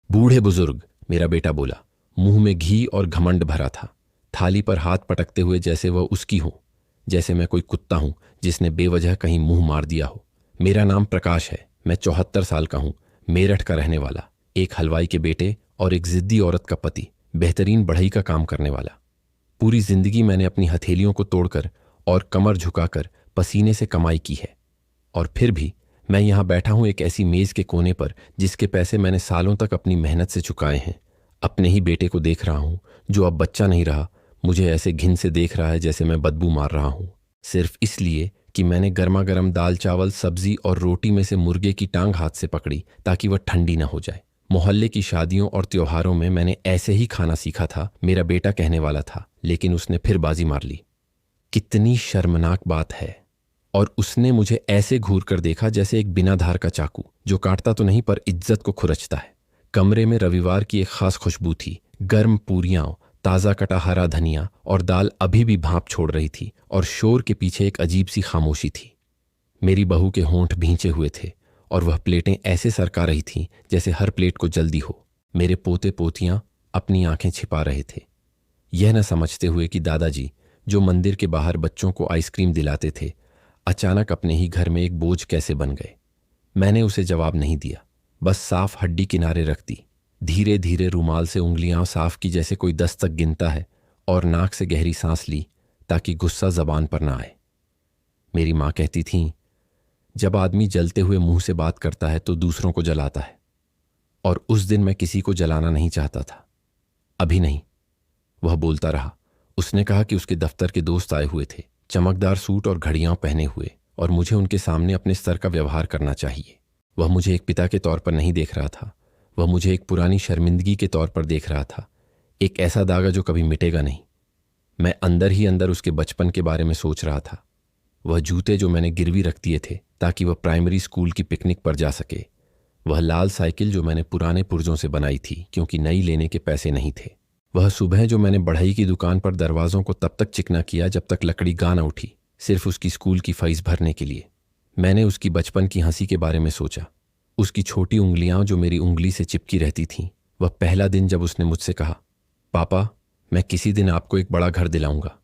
बूढ़े बुजुर्ग, मेरा बेटा बोला। मुंह में घी और घमंड भरा था, थाली पर हाथ पटकते हुए जैसे वह उसकी हो, जैसे मैं कोई कुत्ता हूं जिसने बेवजह कहीं मुंह मार दिया हो। मेरा नाम प्रकाश है, मैं 74 साल का हूं, मेरठ का रहने वाला, एक हलवाई के बेटे और एक जिद्दी औरत का पति, बेहतरीन बढ़ई का काम करने वाला। पूरी जिंदगी मैंने अपनी हथेलियों को तोड़कर और कमर झुकाकर पसीने से कमाई की है, और फिर भी मैं यहां बैठा हूं एक ऐसी मेज के कोने पर जिसके पैसे मैंने सालों तक अपनी मेहनत से चुकाए हैं। अपने ही बेटे को देख रहा हूं जो अब बच्चा नहीं रहा, मुझे ऐसे घिन से देख रहा है जैसे मैं बदबू मार रहा हूं, सिर्फ इसलिए कि मैंने गर्मा गर्म दाल चावल सब्जी और रोटी में से मुर्गे की टांग हाथ से पकड़ी ताकि वह ठंडी ना हो जाए। मोहल्ले की शादियों और त्योहारों में मैंने ऐसे ही खाना सीखा था, मेरा बेटा कहने वाला था, लेकिन उसने फिर बाजी मार ली। कितनी शर्मनाक बात है। और उसने मुझे ऐसे घूर कर देखा जैसे एक बिना धार का चाकू जो काटता तो नहीं पर इज्जत को खुरचता है। कमरे में रविवार की एक खास खुशबू थी, गर्म पूरियां, ताज़ा कटा हरा धनिया और दाल अभी भी भाप छोड़ रही थी, और शोर के पीछे एक अजीब सी खामोशी थी। मेरी बहू के होंठ भींचे हुए थे और वह प्लेटें ऐसे सरका रही थीं जैसे हर प्लेट को जल्दी हो। मेरे पोते पोतियां अपनी आंखें छिपा रहे थे, यह न समझते हुए कि दादाजी, जो मंदिर के बाहर बच्चों को आइसक्रीम दिलाते थे, अचानक अपने ही घर में एक बोझ कैसे बन गए। मैंने उसे जवाब नहीं दिया, बस साफ हड्डी किनारे रख दी। धीरे धीरे रूमाल से उंगलियां साफ की जैसे कोई 10 तक गिनता है, और नाक से गहरी सांस ली ताकि गुस्सा जबान पर ना आए। मेरी माँ कहती थी, जब आदमी जलते हुए मुंह से बात करता है तो दूसरों को जलाता है, और उस दिन मैं किसी को जलाना नहीं चाहता था। अभी नहीं। वह बोलता रहा। उसने कहा कि उसके दफ्तर के दोस्त आए हुए थे, चमकदार सूट और घड़ियां पहने हुए, और मुझे उनके सामने अपने स्तर का व्यवहार करना चाहिए। वह मुझे एक पिता के तौर पर नहीं देख रहा था, वह मुझे एक पुरानी शर्मिंदगी के तौर पर देख रहा था, एक ऐसा दागा जो कभी मिटेगा नहीं। मैं अंदर ही अंदर उसके बचपन के बारे में सोच रहा था। वह जूते जो मैंने गिरवी रख दिए थे ताकि वह प्राइमरी स्कूल की पिकनिक पर जा सके, वह लाल साइकिल जो मैंने पुराने पुर्जों से बनाई थी क्योंकि नई लेने के पैसे नहीं थे, वह सुबह जो मैंने बढ़ई की दुकान पर दरवाजों को तब तक चिकना किया जब तक लकड़ी गा न उठी, सिर्फ उसकी स्कूल की फीस भरने के लिए। मैंने उसकी बचपन की हंसी के बारे में सोचा, उसकी छोटी उंगलियां जो मेरी उंगली से चिपकी रहती थीं। वह पहला दिन जब उसने मुझसे कहा, पापा मैं किसी दिन आपको एक बड़ा घर दिलाऊंगा।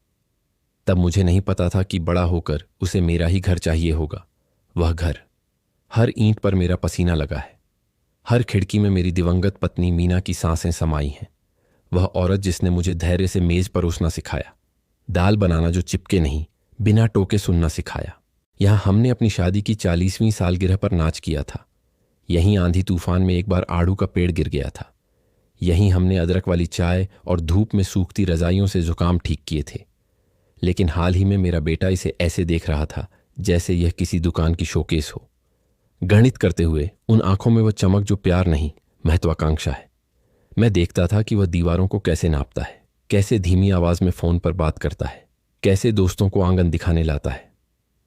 तब मुझे नहीं पता था कि बड़ा होकर उसे मेरा ही घर चाहिए होगा। वह घर, हर ईंट पर मेरा पसीना लगा है, हर खिड़की में मेरी दिवंगत पत्नी मीना की सांसें समाई हैं। वह औरत जिसने मुझे धैर्य से मेज परोसना सिखाया, दाल बनाना जो चिपके नहीं, बिना टोके सुनना सिखाया। यहां हमने अपनी शादी की 40वीं सालगिरह पर नाच किया था। यहीं आंधी तूफान में एक बार आड़ू का पेड़ गिर गया था। यहीं हमने अदरक वाली चाय और धूप में सूखती रजाइयों से जुकाम ठीक किए थे। लेकिन हाल ही में मेरा बेटा इसे ऐसे देख रहा था जैसे यह किसी दुकान की शोकेस हो। गणित करते हुए उन आंखों में वह चमक जो प्यार नहीं, महत्वाकांक्षा है। मैं देखता था कि वह दीवारों को कैसे नापता है, कैसे धीमी आवाज में फोन पर बात करता है, कैसे दोस्तों को आंगन दिखाने लाता है।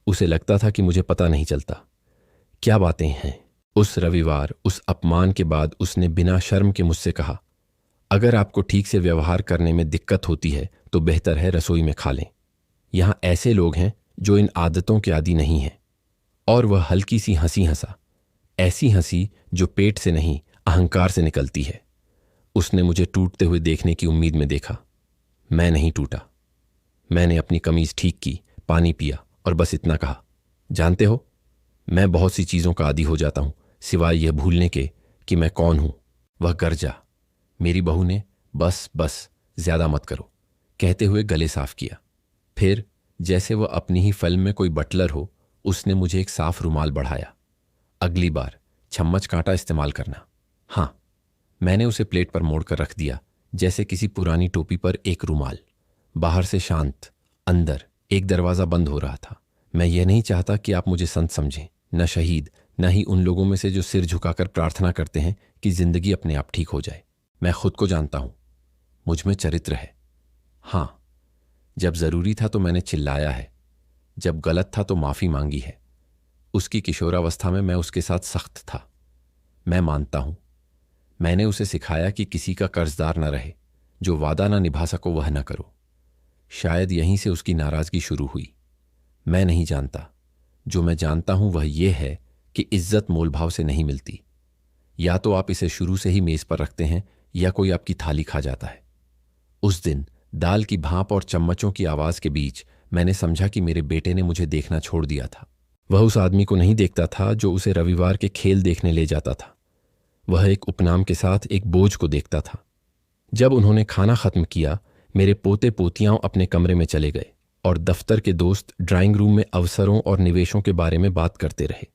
उसे लगता था कि मुझे पता नहीं चलता। क्या बातें हैं। उस रविवार उस अपमान के बाद उसने बिना शर्म के मुझसे कहा, अगर आपको ठीक से व्यवहार करने में दिक्कत होती है तो बेहतर है रसोई में खा लें। यहां ऐसे लोग हैं जो इन आदतों के आदी नहीं हैं। और वह हल्की सी हंसी हंसा, ऐसी हंसी जो पेट से नहीं अहंकार से निकलती है। उसने मुझे टूटते हुए देखने की उम्मीद में देखा। मैं नहीं टूटा। मैंने अपनी कमीज ठीक की, पानी पिया और बस इतना कहा, जानते हो, मैं बहुत सी चीजों का आदी हो जाता हूं सिवाय यह भूलने के कि मैं कौन हूं। वह गरजा। मेरी बहू ने बस बस ज्यादा मत करो कहते हुए गले साफ किया। फिर जैसे वह अपनी ही फिल्म में कोई बटलर हो, उसने मुझे एक साफ रुमाल बढ़ाया। अगली बार चम्मच कांटा इस्तेमाल करना। हां, मैंने उसे प्लेट पर मोड़कर रख दिया जैसे किसी पुरानी टोपी पर एक रुमाल। बाहर से शांत, अंदर एक दरवाजा बंद हो रहा था। मैं यह नहीं चाहता कि आप मुझे संत समझें, न शहीद, न ही उन लोगों में से जो सिर झुकाकर प्रार्थना करते हैं कि जिंदगी अपने आप ठीक हो जाए। मैं खुद को जानता हूं, मुझ में चरित्र है। हां, जब जरूरी था तो मैंने चिल्लाया है, जब गलत था तो माफी मांगी है। उसकी किशोरावस्था में मैं उसके साथ सख्त था, मैं मानता हूं। मैंने उसे सिखाया कि किसी का कर्जदार न रहे, जो वादा न निभा सको वह न करो। शायद यहीं से उसकी नाराजगी शुरू हुई। मैं नहीं जानता। जो मैं जानता हूं वह यह है कि इज्जत मोलभाव से नहीं मिलती। या तो आप इसे शुरू से ही मेज पर रखते हैं या कोई आपकी थाली खा जाता है। उस दिन दाल की भाप और चम्मचों की आवाज के बीच मैंने समझा कि मेरे बेटे ने मुझे देखना छोड़ दिया था। वह उस आदमी को नहीं देखता था जो उसे रविवार के खेल देखने ले जाता था। वह एक उपनाम के साथ एक बोझ को देखता था। जब उन्होंने खाना खत्म किया, मेरे पोते पोतियां अपने कमरे में चले गए और दफ्तर के दोस्त ड्राइंग रूम में अवसरों और निवेशों के बारे में बात करते रहे।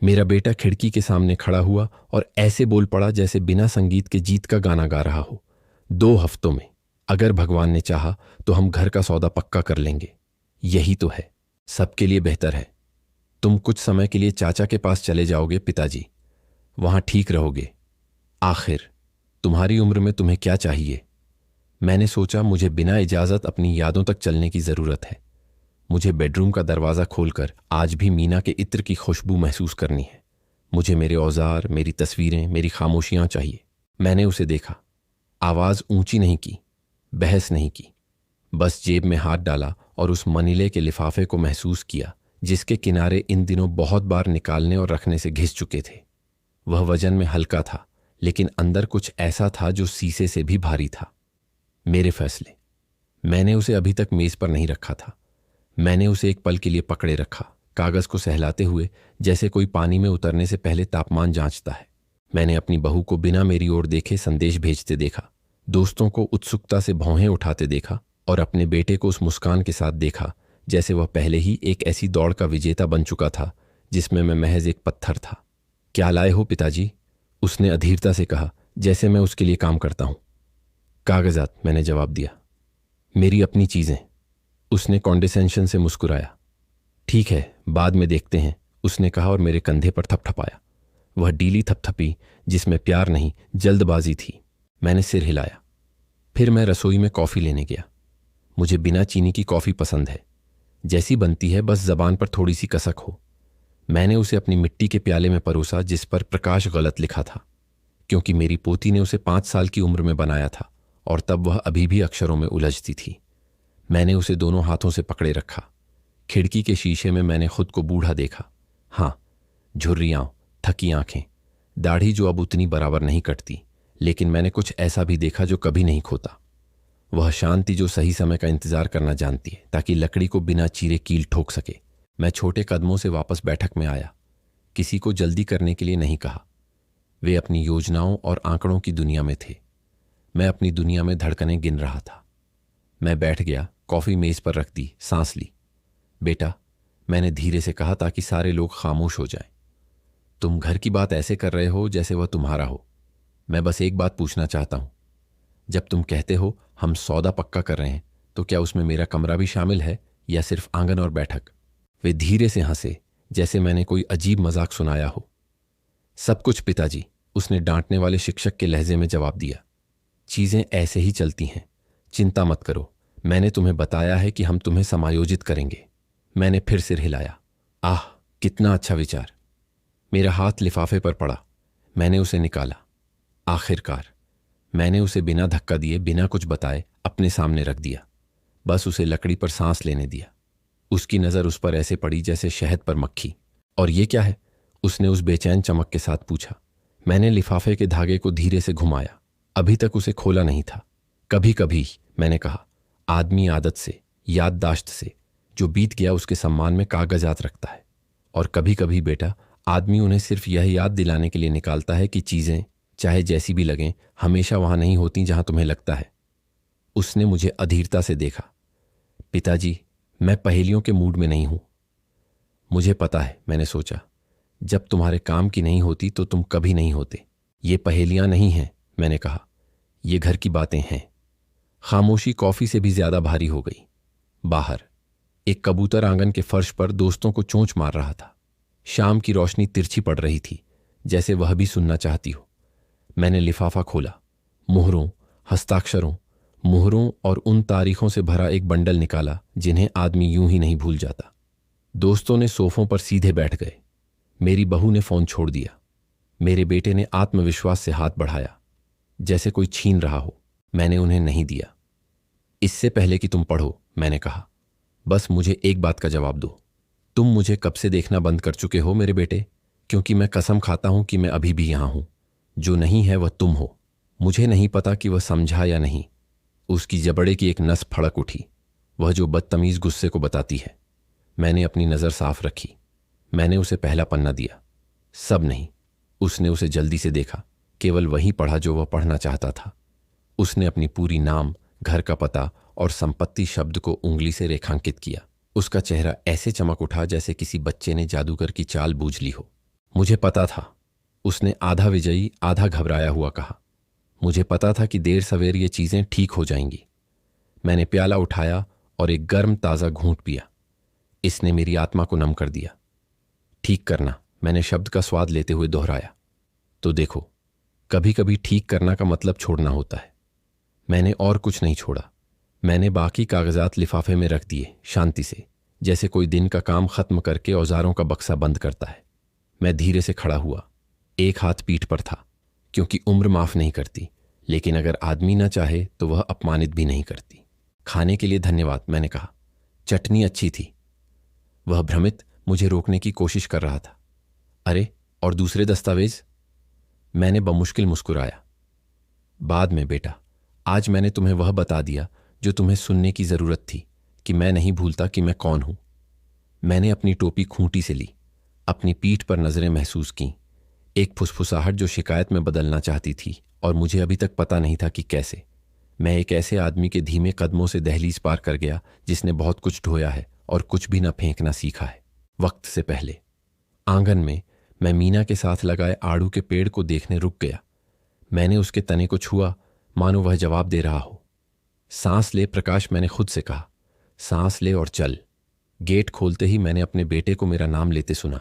मेरा बेटा खिड़की के सामने खड़ा हुआ और ऐसे बोल पड़ा जैसे बिना संगीत के जीत का गाना गा रहा हो। 2 हफ्तों में अगर भगवान ने चाहा तो हम घर का सौदा पक्का कर लेंगे। यही तो है, सबके लिए बेहतर है। तुम कुछ समय के लिए चाचा के पास चले जाओगे पिताजी, वहां ठीक रहोगे। आखिर तुम्हारी उम्र में तुम्हें क्या चाहिए? मैंने सोचा मुझे बिना इजाजत अपनी यादों तक चलने की जरूरत है। मुझे बेडरूम का दरवाजा खोलकर आज भी मीना के इत्र की खुशबू महसूस करनी है। मुझे मेरे औजार, मेरी तस्वीरें, मेरी खामोशियां चाहिए। मैंने उसे देखा। आवाज ऊंची नहीं की, बहस नहीं की, बस जेब में हाथ डाला और उस मनीले के लिफाफे को महसूस किया जिसके किनारे इन दिनों बहुत बार निकालने और रखने से घिस चुके थे। वह वजन में हल्का था, लेकिन अंदर कुछ ऐसा था जो शीशे से भी भारी था। मेरे फैसले। मैंने उसे अभी तक मेज पर नहीं रखा था। मैंने उसे एक पल के लिए पकड़े रखा, कागज को सहलाते हुए, जैसे कोई पानी में उतरने से पहले तापमान जांचता है। मैंने अपनी बहू को बिना मेरी ओर देखे संदेश भेजते देखा, दोस्तों को उत्सुकता से भौहें उठाते देखा और अपने बेटे को उस मुस्कान के साथ देखा जैसे वह पहले ही एक ऐसी दौड़ का विजेता बन चुका था जिसमें मैं महज एक पत्थर था। क्या लाए हो पिताजी? उसने अधीरता से कहा, जैसे मैं उसके लिए काम करता हूं। कागजात, मैंने जवाब दिया। मेरी अपनी चीजें। उसने कॉन्डेसेंशन से मुस्कुराया। ठीक है, बाद में देखते हैं, उसने कहा और मेरे कंधे पर थपथपाया। वह डीली थपथपी जिसमें प्यार नहीं, जल्दबाजी थी। मैंने सिर हिलाया। फिर मैं रसोई में कॉफी लेने गया। मुझे बिना चीनी की कॉफी पसंद है, जैसी बनती है, बस जबान पर थोड़ी सी कसक हो। मैंने उसे अपनी मिट्टी के प्याले में परोसा जिस पर प्रकाश गलत लिखा था, क्योंकि मेरी पोती ने उसे 5 साल की उम्र में बनाया था और तब वह अभी भी अक्षरों में उलझती थी। मैंने उसे दोनों हाथों से पकड़े रखा। खिड़की के शीशे में मैंने खुद को बूढ़ा देखा। हाँ, झुर्रियां, थकी आंखें, दाढ़ी जो अब उतनी बराबर नहीं कटती, लेकिन मैंने कुछ ऐसा भी देखा जो कभी नहीं खोता। वह शांति जो सही समय का इंतजार करना जानती है ताकि लकड़ी को बिना चीरे कील ठोक सके। मैं छोटे कदमों से वापस बैठक में आया। किसी को जल्दी करने के लिए नहीं कहा। वे अपनी योजनाओं और आंकड़ों की दुनिया में थे। मैं अपनी दुनिया में धड़कनें गिन रहा था। मैं बैठ गया, कॉफी मेज पर रख दी, सांस ली। बेटा, मैंने धीरे से कहा ताकि सारे लोग खामोश हो जाएं। तुम घर की बात ऐसे कर रहे हो जैसे वह तुम्हारा हो। मैं बस एक बात पूछना चाहता हूं। जब तुम कहते हो हम सौदा पक्का कर रहे हैं, तो क्या उसमें मेरा कमरा भी शामिल है या सिर्फ आंगन और बैठक? वे धीरे से हंसे जैसे मैंने कोई अजीब मजाक सुनाया हो। सब कुछ पिताजी, उसने डांटने वाले शिक्षक के लहजे में जवाब दिया। चीजें ऐसे ही चलती हैं, चिंता मत करो। मैंने तुम्हें बताया है कि हम तुम्हें समायोजित करेंगे। मैंने फिर सिर हिलाया। आह, कितना अच्छा विचार। मेरा हाथ लिफाफे पर पड़ा। मैंने उसे निकाला। आखिरकार मैंने उसे बिना धक्का दिए, बिना कुछ बताए अपने सामने रख दिया। बस उसे लकड़ी पर सांस लेने दिया। उसकी नजर उस पर ऐसे पड़ी जैसे शहद पर मक्खी। और ये क्या है? उसने उस बेचैन चमक के साथ पूछा। मैंने लिफाफे के धागे को धीरे से घुमाया। अभी तक उसे खोला नहीं था। कभी कभी, मैंने कहा, आदमी आदत से, याददाश्त से, जो बीत गया उसके सम्मान में कागजात रखता है। और कभी कभी बेटा, आदमी उन्हें सिर्फ यह याद दिलाने के लिए निकालता है कि चीजें, चाहे जैसी भी लगें, हमेशा वहां नहीं होती जहां तुम्हें लगता है। उसने मुझे अधीरता से देखा। पिताजी, मैं पहेलियों के मूड में नहीं हूं। मुझे पता है, मैंने सोचा। जब तुम्हारे काम की नहीं होती तो तुम कभी नहीं होते। ये पहेलियां नहीं हैं, मैंने कहा, ये घर की बातें हैं। खामोशी कॉफी से भी ज्यादा भारी हो गई। बाहर एक कबूतर आंगन के फर्श पर दोस्तों को चोंच मार रहा था। शाम की रोशनी तिरछी पड़ रही थी, जैसे वह भी सुनना चाहती हो। मैंने लिफाफा खोला। मुहरों, हस्ताक्षरों, मुहरों और उन तारीखों से भरा एक बंडल निकाला जिन्हें आदमी यूं ही नहीं भूल जाता। दोस्तों ने सोफों पर सीधे बैठ गए। मेरी बहू ने फोन छोड़ दिया। मेरे बेटे ने आत्मविश्वास से हाथ बढ़ाया, जैसे कोई छीन रहा हो। मैंने उन्हें नहीं दिया। इससे पहले कि तुम पढ़ो, मैंने कहा, बस मुझे एक बात का जवाब दो। तुम मुझे कब से देखना बंद कर चुके हो मेरे बेटे? क्योंकि मैं कसम खाता हूं कि मैं अभी भी यहां हूं। जो नहीं है वह तुम हो। मुझे नहीं पता कि वह समझा या नहीं। उसकी जबड़े की एक नस फड़क उठी, वह जो बदतमीज गुस्से को बताती है। मैंने अपनी नज़र साफ रखी। मैंने उसे पहला पन्ना दिया। सब नहीं। उसने उसे जल्दी से देखा, केवल वही पढ़ा जो वह पढ़ना चाहता था। उसने अपनी पूरी नाम, घर का पता और संपत्ति शब्द को उंगली से रेखांकित किया। उसका चेहरा ऐसे चमक उठा जैसे किसी बच्चे ने जादूगर की चाल बूझ ली हो। मुझे पता था, उसने आधा विजयी आधा घबराया हुआ कहा। मुझे पता था कि देर सवेर ये चीजें ठीक हो जाएंगी। मैंने प्याला उठाया और एक गर्म ताजा घूंट पिया। इसने मेरी आत्मा को नम कर दिया। ठीक करना, मैंने शब्द का स्वाद लेते हुए दोहराया। तो देखो, कभी कभी ठीक करना का मतलब छोड़ना होता है। मैंने और कुछ नहीं छोड़ा। मैंने बाकी कागजात लिफाफे में रख दिए, शांति से, जैसे कोई दिन का काम खत्म करके औजारों का बक्सा बंद करता है। मैं धीरे से खड़ा हुआ। एक हाथ पीठ पर था, क्योंकि उम्र माफ नहीं करती, लेकिन अगर आदमी ना चाहे तो वह अपमानित भी नहीं करती। खाने के लिए धन्यवाद, मैंने कहा। चटनी अच्छी थी। वह भ्रमित मुझे रोकने की कोशिश कर रहा था। अरे, और दूसरे दस्तावेज? मैंने बमुश्किल मुस्कुराया। बाद में बेटा, आज मैंने तुम्हें वह बता दिया जो तुम्हें सुनने की जरूरत थी, कि मैं नहीं भूलता कि मैं कौन हूं। मैंने अपनी टोपी खूंटी से ली, अपनी पीठ पर नजरें महसूस की। एक फुसफुसाहट जो शिकायत में बदलना चाहती थी, और मुझे अभी तक पता नहीं था कि कैसे। मैं एक ऐसे आदमी के धीमे कदमों से दहलीज पार कर गया जिसने बहुत कुछ ढोया है और कुछ भी न फेंकना सीखा है। वक्त से पहले आंगन में मैं मीना के साथ लगाए आड़ू के पेड़ को देखने रुक गया। मैंने उसके तने को छुआ, मानो वह जवाब दे रहा हो। सांस ले प्रकाश, मैंने खुद से कहा। सांस ले और चल। गेट खोलते ही मैंने अपने बेटे को मेरा नाम लेते सुना।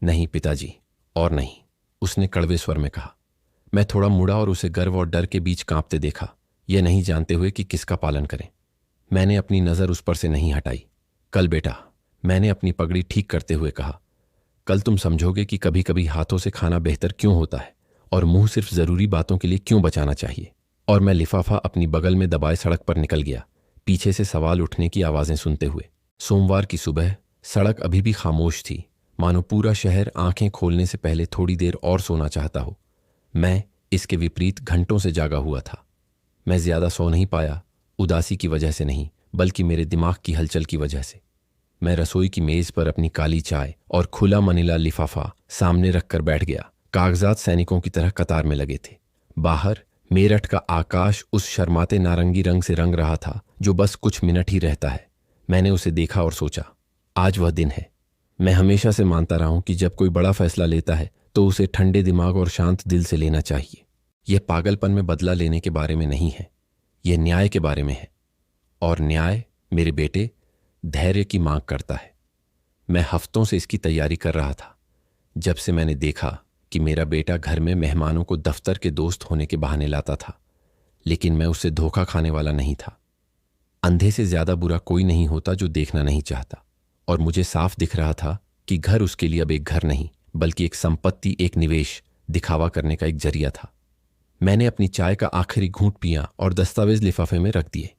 नहीं पिताजी, और नहीं, उसने कड़वे स्वर में कहा। मैं थोड़ा मुड़ा और उसे गर्व और डर के बीच कांपते देखा, यह नहीं जानते हुए कि किसका पालन करें। मैंने अपनी नज़र उस पर से नहीं हटाई। कल बेटा, मैंने अपनी पगड़ी ठीक करते हुए कहा, कल तुम समझोगे कि कभी कभी हाथों से खाना बेहतर क्यों होता है और मुंह सिर्फ जरूरी बातों के लिए क्यों बचाना चाहिए। और मैं लिफाफा अपनी बगल में दबाए सड़क पर निकल गया, पीछे से सवाल उठने की आवाजें सुनते हुए। सोमवार की सुबह सड़क अभी भी खामोश थी, मानो पूरा शहर आंखें खोलने से पहले थोड़ी देर और सोना चाहता हो। मैं इसके विपरीत घंटों से जागा हुआ था। मैं ज्यादा सो नहीं पाया, उदासी की वजह से नहीं, बल्कि मेरे दिमाग की हलचल की वजह से। मैं रसोई की मेज पर अपनी काली चाय और खुला मनीला लिफाफा सामने रखकर बैठ गया। कागजात सैनिकों की तरह कतार में लगे थे। बाहर मेरठ का आकाश उस शर्माते नारंगी रंग से रंग रहा था जो बस कुछ मिनट ही रहता है। मैंने उसे देखा और सोचा, आज वह दिन है। मैं हमेशा से मानता रहा हूं कि जब कोई बड़ा फैसला लेता है तो उसे ठंडे दिमाग और शांत दिल से लेना चाहिए। यह पागलपन में बदला लेने के बारे में नहीं है, यह न्याय के बारे में है। और न्याय, मेरे बेटे, धैर्य की मांग करता है। मैं हफ्तों से इसकी तैयारी कर रहा था, जब से मैंने देखा कि मेरा बेटा घर में मेहमानों को दफ्तर के दोस्त होने के बहाने लाता था। लेकिन मैं उससे धोखा खाने वाला नहीं था। अंधे से ज्यादा बुरा कोई नहीं होता जो देखना नहीं चाहता। और मुझे साफ दिख रहा था कि घर उसके लिए अब एक घर नहीं, बल्कि एक संपत्ति, एक निवेश, दिखावा करने का एक जरिया था। मैंने अपनी चाय का आखिरी घूंट पिया और दस्तावेज लिफाफे में रख दिए।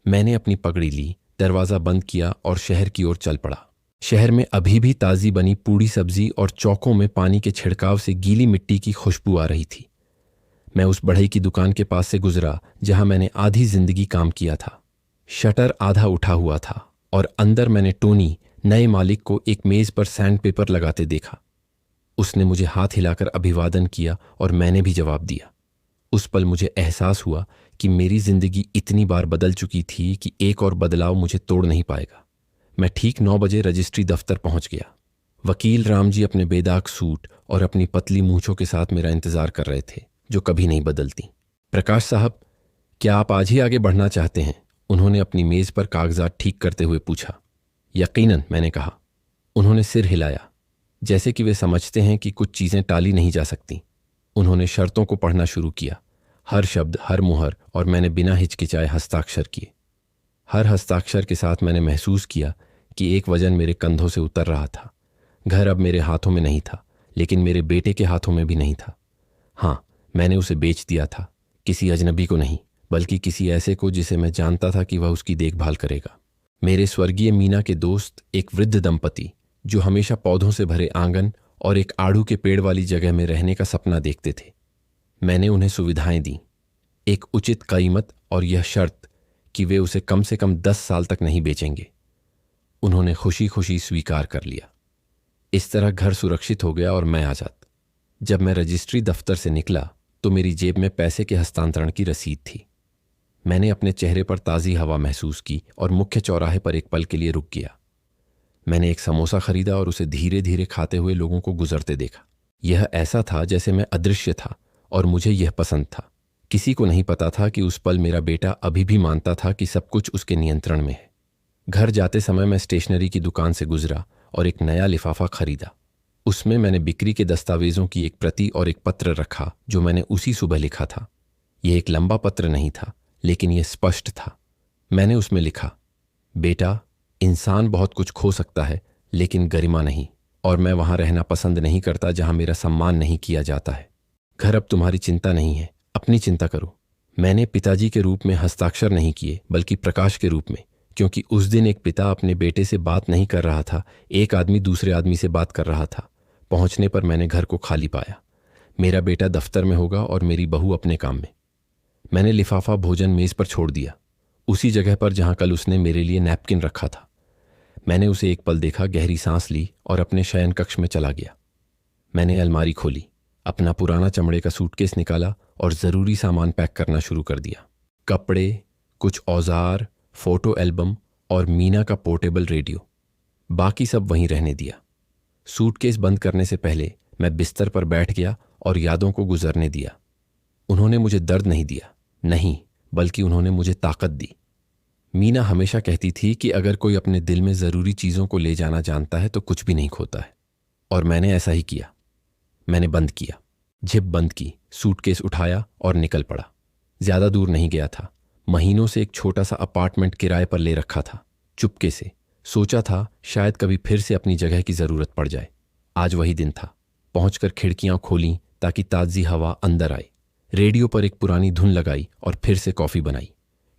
मैंने अपनी पगड़ी ली, दरवाजा बंद किया और शहर की ओर चल पड़ा। शहर में अभी भी ताजी बनी पूड़ी सब्जी और चौकों में पानी के छिड़काव से गीली मिट्टी की खुशबू आ रही थी। मैं उस बढ़ई की दुकान के पास से गुजरा जहां मैंने आधी जिंदगी काम किया था। शटर आधा उठा हुआ था और अंदर मैंने टोनी, नए मालिक को एक मेज पर सैंड पेपर लगाते देखा। उसने मुझे हाथ हिलाकर अभिवादन किया और मैंने भी जवाब दिया। उस पल मुझे एहसास हुआ कि मेरी जिंदगी इतनी बार बदल चुकी थी कि एक और बदलाव मुझे तोड़ नहीं पाएगा। मैं ठीक 9 बजे रजिस्ट्री दफ्तर पहुंच गया। वकील रामजी अपने बेदाग सूट और अपनी पतली मूंछों के साथ मेरा इंतजार कर रहे थे, जो कभी नहीं बदलती। प्रकाश साहब, क्या आप आज ही आगे बढ़ना चाहते हैं? उन्होंने अपनी मेज पर कागजात ठीक करते हुए पूछा। यकीनन, मैंने कहा। उन्होंने सिर हिलाया, जैसे कि वे समझते हैं कि कुछ चीजें टाली नहीं जा सकती। उन्होंने शर्तों को पढ़ना शुरू किया, हर शब्द, हर मुहर, और मैंने बिना हिचकिचाए हस्ताक्षर किए। हर हस्ताक्षर के साथ मैंने महसूस किया कि एक वजन मेरे कंधों से उतर रहा था। घर अब मेरे हाथों में नहीं था, लेकिन मेरे बेटे के हाथों में भी नहीं था। हाँ, मैंने उसे बेच दिया था, किसी अजनबी को नहीं, बल्कि किसी ऐसे को जिसे मैं जानता था कि वह उसकी देखभाल करेगा। मेरे स्वर्गीय मीना के दोस्त, एक वृद्ध दंपति जो हमेशा पौधों से भरे आंगन और एक आड़ू के पेड़ वाली जगह में रहने का सपना देखते थे। मैंने उन्हें सुविधाएं दी, एक उचित कीमत और यह शर्त कि वे उसे कम से कम 10 साल तक नहीं बेचेंगे। उन्होंने खुशी खुशी स्वीकार कर लिया। इस तरह घर सुरक्षित हो गया और मैं आजाद। जब मैं रजिस्ट्री दफ्तर से निकला तो मेरी जेब में पैसे के हस्तांतरण की रसीद थी। मैंने अपने चेहरे पर ताज़ी हवा महसूस की और मुख्य चौराहे पर एक पल के लिए रुक गया। मैंने एक समोसा खरीदा और उसे धीरे धीरे खाते हुए लोगों को गुजरते देखा। यह ऐसा था जैसे मैं अदृश्य था और मुझे यह पसंद था। किसी को नहीं पता था कि उस पल मेरा बेटा अभी भी मानता था कि सब कुछ उसके नियंत्रण में है। घर जाते समय मैं स्टेशनरी की दुकान से गुजरा और एक नया लिफाफा खरीदा। उसमें मैंने बिक्री के दस्तावेजों की एक प्रति और एक पत्र रखा जो मैंने उसी सुबह लिखा था। यह एक लंबा पत्र नहीं था, लेकिन यह स्पष्ट था। मैंने उसमें लिखा, बेटा, इंसान बहुत कुछ खो सकता है लेकिन गरिमा नहीं, और मैं वहां रहना पसंद नहीं करता जहां मेरा सम्मान नहीं किया जाता है। घर अब तुम्हारी चिंता नहीं है, अपनी चिंता करो। मैंने पिताजी के रूप में हस्ताक्षर नहीं किए बल्कि प्रकाश के रूप में, क्योंकि उस दिन एक पिता अपने बेटे से बात नहीं कर रहा था, एक आदमी दूसरे आदमी से बात कर रहा था। पहुंचने पर मैंने घर को खाली पाया। मेरा बेटा दफ्तर में होगा और मेरी बहू अपने काम में। मैंने लिफाफा भोजन मेज पर छोड़ दिया, उसी जगह पर जहां कल उसने मेरे लिए नैपकिन रखा था। मैंने उसे एक पल देखा, गहरी सांस ली और अपने शयन कक्ष में चला गया। मैंने अलमारी खोली, अपना पुराना चमड़े का सूटकेस निकाला और ज़रूरी सामान पैक करना शुरू कर दिया। कपड़े, कुछ औजार, फोटो एल्बम और मीना का पोर्टेबल रेडियो। बाकी सब वहीं रहने दिया। सूटकेस बंद करने से पहले मैं बिस्तर पर बैठ गया और यादों को गुजरने दिया। उन्होंने मुझे दर्द नहीं दिया, नहीं, बल्कि उन्होंने मुझे ताकत दी। मीना हमेशा कहती थी कि अगर कोई अपने दिल में ज़रूरी चीज़ों को ले जाना जानता है तो कुछ भी नहीं खोता है, और मैंने ऐसा ही किया। मैंने बंद किया, जिप बंद की, सूटकेस उठाया और निकल पड़ा। ज़्यादा दूर नहीं गया था। महीनों से एक छोटा सा अपार्टमेंट किराए पर ले रखा था। चुपके से सोचा था शायद कभी फिर से अपनी जगह की ज़रूरत पड़ जाए। आज वही दिन था। पहुंचकर खिड़कियां खोलीं ताकि ताज़ी हवा अंदर आए। रेडियो पर एक पुरानी धुन लगाई और फिर से कॉफ़ी बनाई।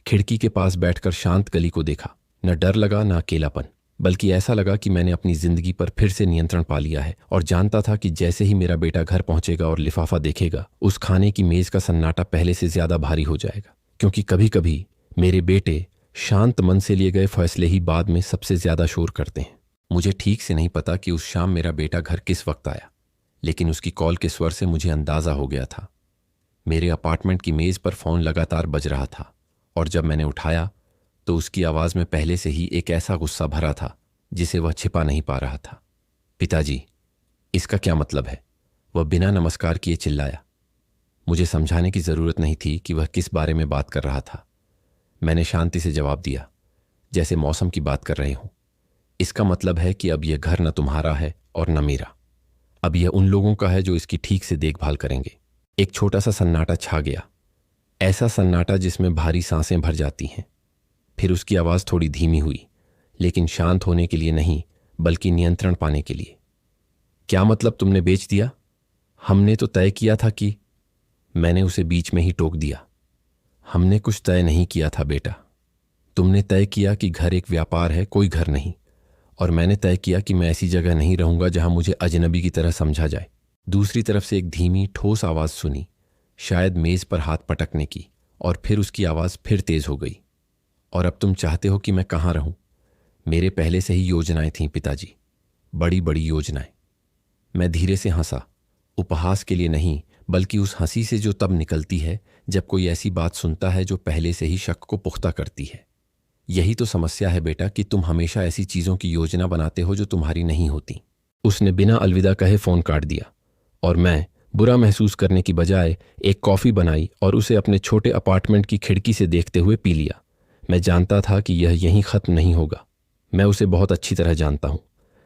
खिड़की के पास बैठकर शांत गली को देखा। न डर लगा, न अकेलापन, बल्कि ऐसा लगा कि मैंने अपनी जिंदगी पर फिर से नियंत्रण पा लिया है, और जानता था कि जैसे ही मेरा बेटा घर पहुंचेगा और लिफाफा देखेगा, उस खाने की मेज का सन्नाटा पहले से ज्यादा भारी हो जाएगा। क्योंकि कभी कभी मेरे बेटे शांत मन से लिए गए फैसले ही बाद में सबसे ज्यादा शोर करते हैं। मुझे ठीक से नहीं पता कि उस शाम मेरा बेटा घर किस वक्त आया, लेकिन उसकी कॉल के स्वर से मुझे अंदाजा हो गया था। मेरे अपार्टमेंट की मेज पर फोन लगातार बज रहा था, और जब मैंने उठाया तो उसकी आवाज में पहले से ही एक ऐसा गुस्सा भरा था जिसे वह छिपा नहीं पा रहा था। पिताजी, इसका क्या मतलब है? वह बिना नमस्कार किए चिल्लाया। मुझे समझाने की जरूरत नहीं थी कि वह किस बारे में बात कर रहा था। मैंने शांति से जवाब दिया, जैसे मौसम की बात कर रहे हों। इसका मतलब है कि अब यह घर न तुम्हारा है और न मेरा। अब यह उन लोगों का है जो इसकी ठीक से देखभाल करेंगे। एक छोटा सा सन्नाटा छा गया, ऐसा सन्नाटा जिसमें भारी सांसें भर जाती हैं। फिर उसकी आवाज़ थोड़ी धीमी हुई, लेकिन शांत होने के लिए नहीं, बल्कि नियंत्रण पाने के लिए। क्या मतलब तुमने बेच दिया? हमने तो तय किया था कि। मैंने उसे बीच में ही टोक दिया। हमने कुछ तय नहीं किया था बेटा। तुमने तय किया कि घर एक व्यापार है, कोई घर नहीं। और मैंने तय किया कि मैं ऐसी जगह नहीं रहूंगा जहां मुझे अजनबी की तरह समझा जाए। दूसरी तरफ से एक धीमी ठोस आवाज सुनी, शायद मेज पर हाथ पटकने की, और फिर उसकी आवाज फिर तेज हो गई। और अब तुम चाहते हो कि मैं कहाँ रहूं? मेरे पहले से ही योजनाएं थीं पिताजी, बड़ी बड़ी योजनाएं। मैं धीरे से हंसा, उपहास के लिए नहीं, बल्कि उस हंसी से जो तब निकलती है जब कोई ऐसी बात सुनता है जो पहले से ही शक को पुख्ता करती है। यही तो समस्या है बेटा, कि तुम हमेशा ऐसी चीजों की योजना बनाते हो जो तुम्हारी नहीं होती। उसने बिना अलविदा कहे फोन काट दिया, और मैं बुरा महसूस करने की बजाय एक कॉफी बनाई और उसे अपने छोटे अपार्टमेंट की खिड़की से देखते हुए पी लिया। मैं जानता था कि यह यहीं खत्म नहीं होगा। मैं उसे बहुत अच्छी तरह जानता हूं।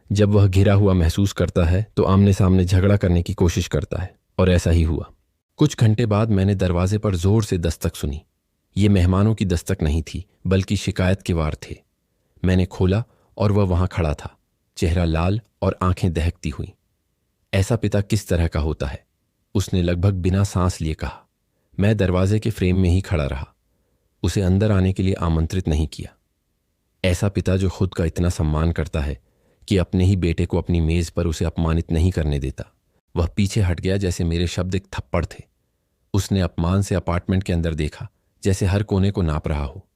जब वह घिरा हुआ महसूस करता है तो आमने सामने झगड़ा करने की कोशिश करता है, और ऐसा ही हुआ। कुछ घंटे बाद मैंने दरवाजे पर जोर से दस्तक सुनी। ये मेहमानों की दस्तक नहीं थी, बल्कि शिकायत के वार थे। मैंने खोला और वह वहां खड़ा था, चेहरा लाल और आंखें दहकती हुई। ऐसा पिता किस तरह का होता है? उसने लगभग बिना सांस लिए कहा। मैं दरवाजे के फ्रेम में ही खड़ा रहा, उसे अंदर आने के लिए आमंत्रित नहीं किया। ऐसा पिता जो खुद का इतना सम्मान करता है कि अपने ही बेटे को अपनी मेज पर उसे अपमानित नहीं करने देता। वह पीछे हट गया जैसे मेरे शब्द एक थप्पड़ थे। उसने अपमान से अपार्टमेंट के अंदर देखा, जैसे हर कोने को नाप रहा हो।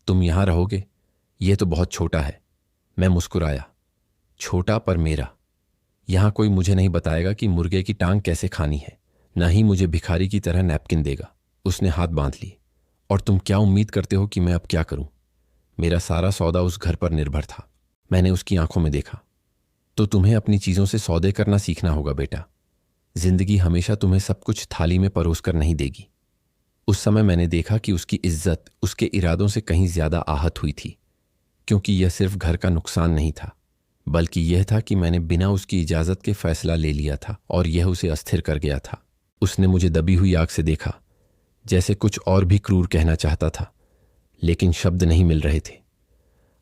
तुम यहां रहोगे? यह तो बहुत छोटा है। मैं मुस्कुराया। छोटा पर मेरा। यहां कोई मुझे नहीं बताएगा कि मुर्गे की टांग कैसे खानी है, न ही मुझे भिखारी की तरह नैपकिन देगा। उसने हाथ बांध लिए। और तुम क्या उम्मीद करते हो कि मैं अब क्या करूं? मेरा सारा सौदा उस घर पर निर्भर था। मैंने उसकी आंखों में देखा। तो तुम्हें अपनी चीजों से सौदे करना सीखना होगा बेटा। जिंदगी हमेशा तुम्हें सब कुछ थाली में परोस कर नहीं देगी। उस समय मैंने देखा कि उसकी इज्जत उसके इरादों से कहीं ज्यादा आहत हुई थी, क्योंकि यह सिर्फ घर का नुकसान नहीं था, बल्कि यह था कि मैंने बिना उसकी इजाजत के फैसला ले लिया था और यह उसे अस्थिर कर गया था। उसने मुझे दबी हुई आंख से देखा, जैसे कुछ और भी क्रूर कहना चाहता था, लेकिन शब्द नहीं मिल रहे थे।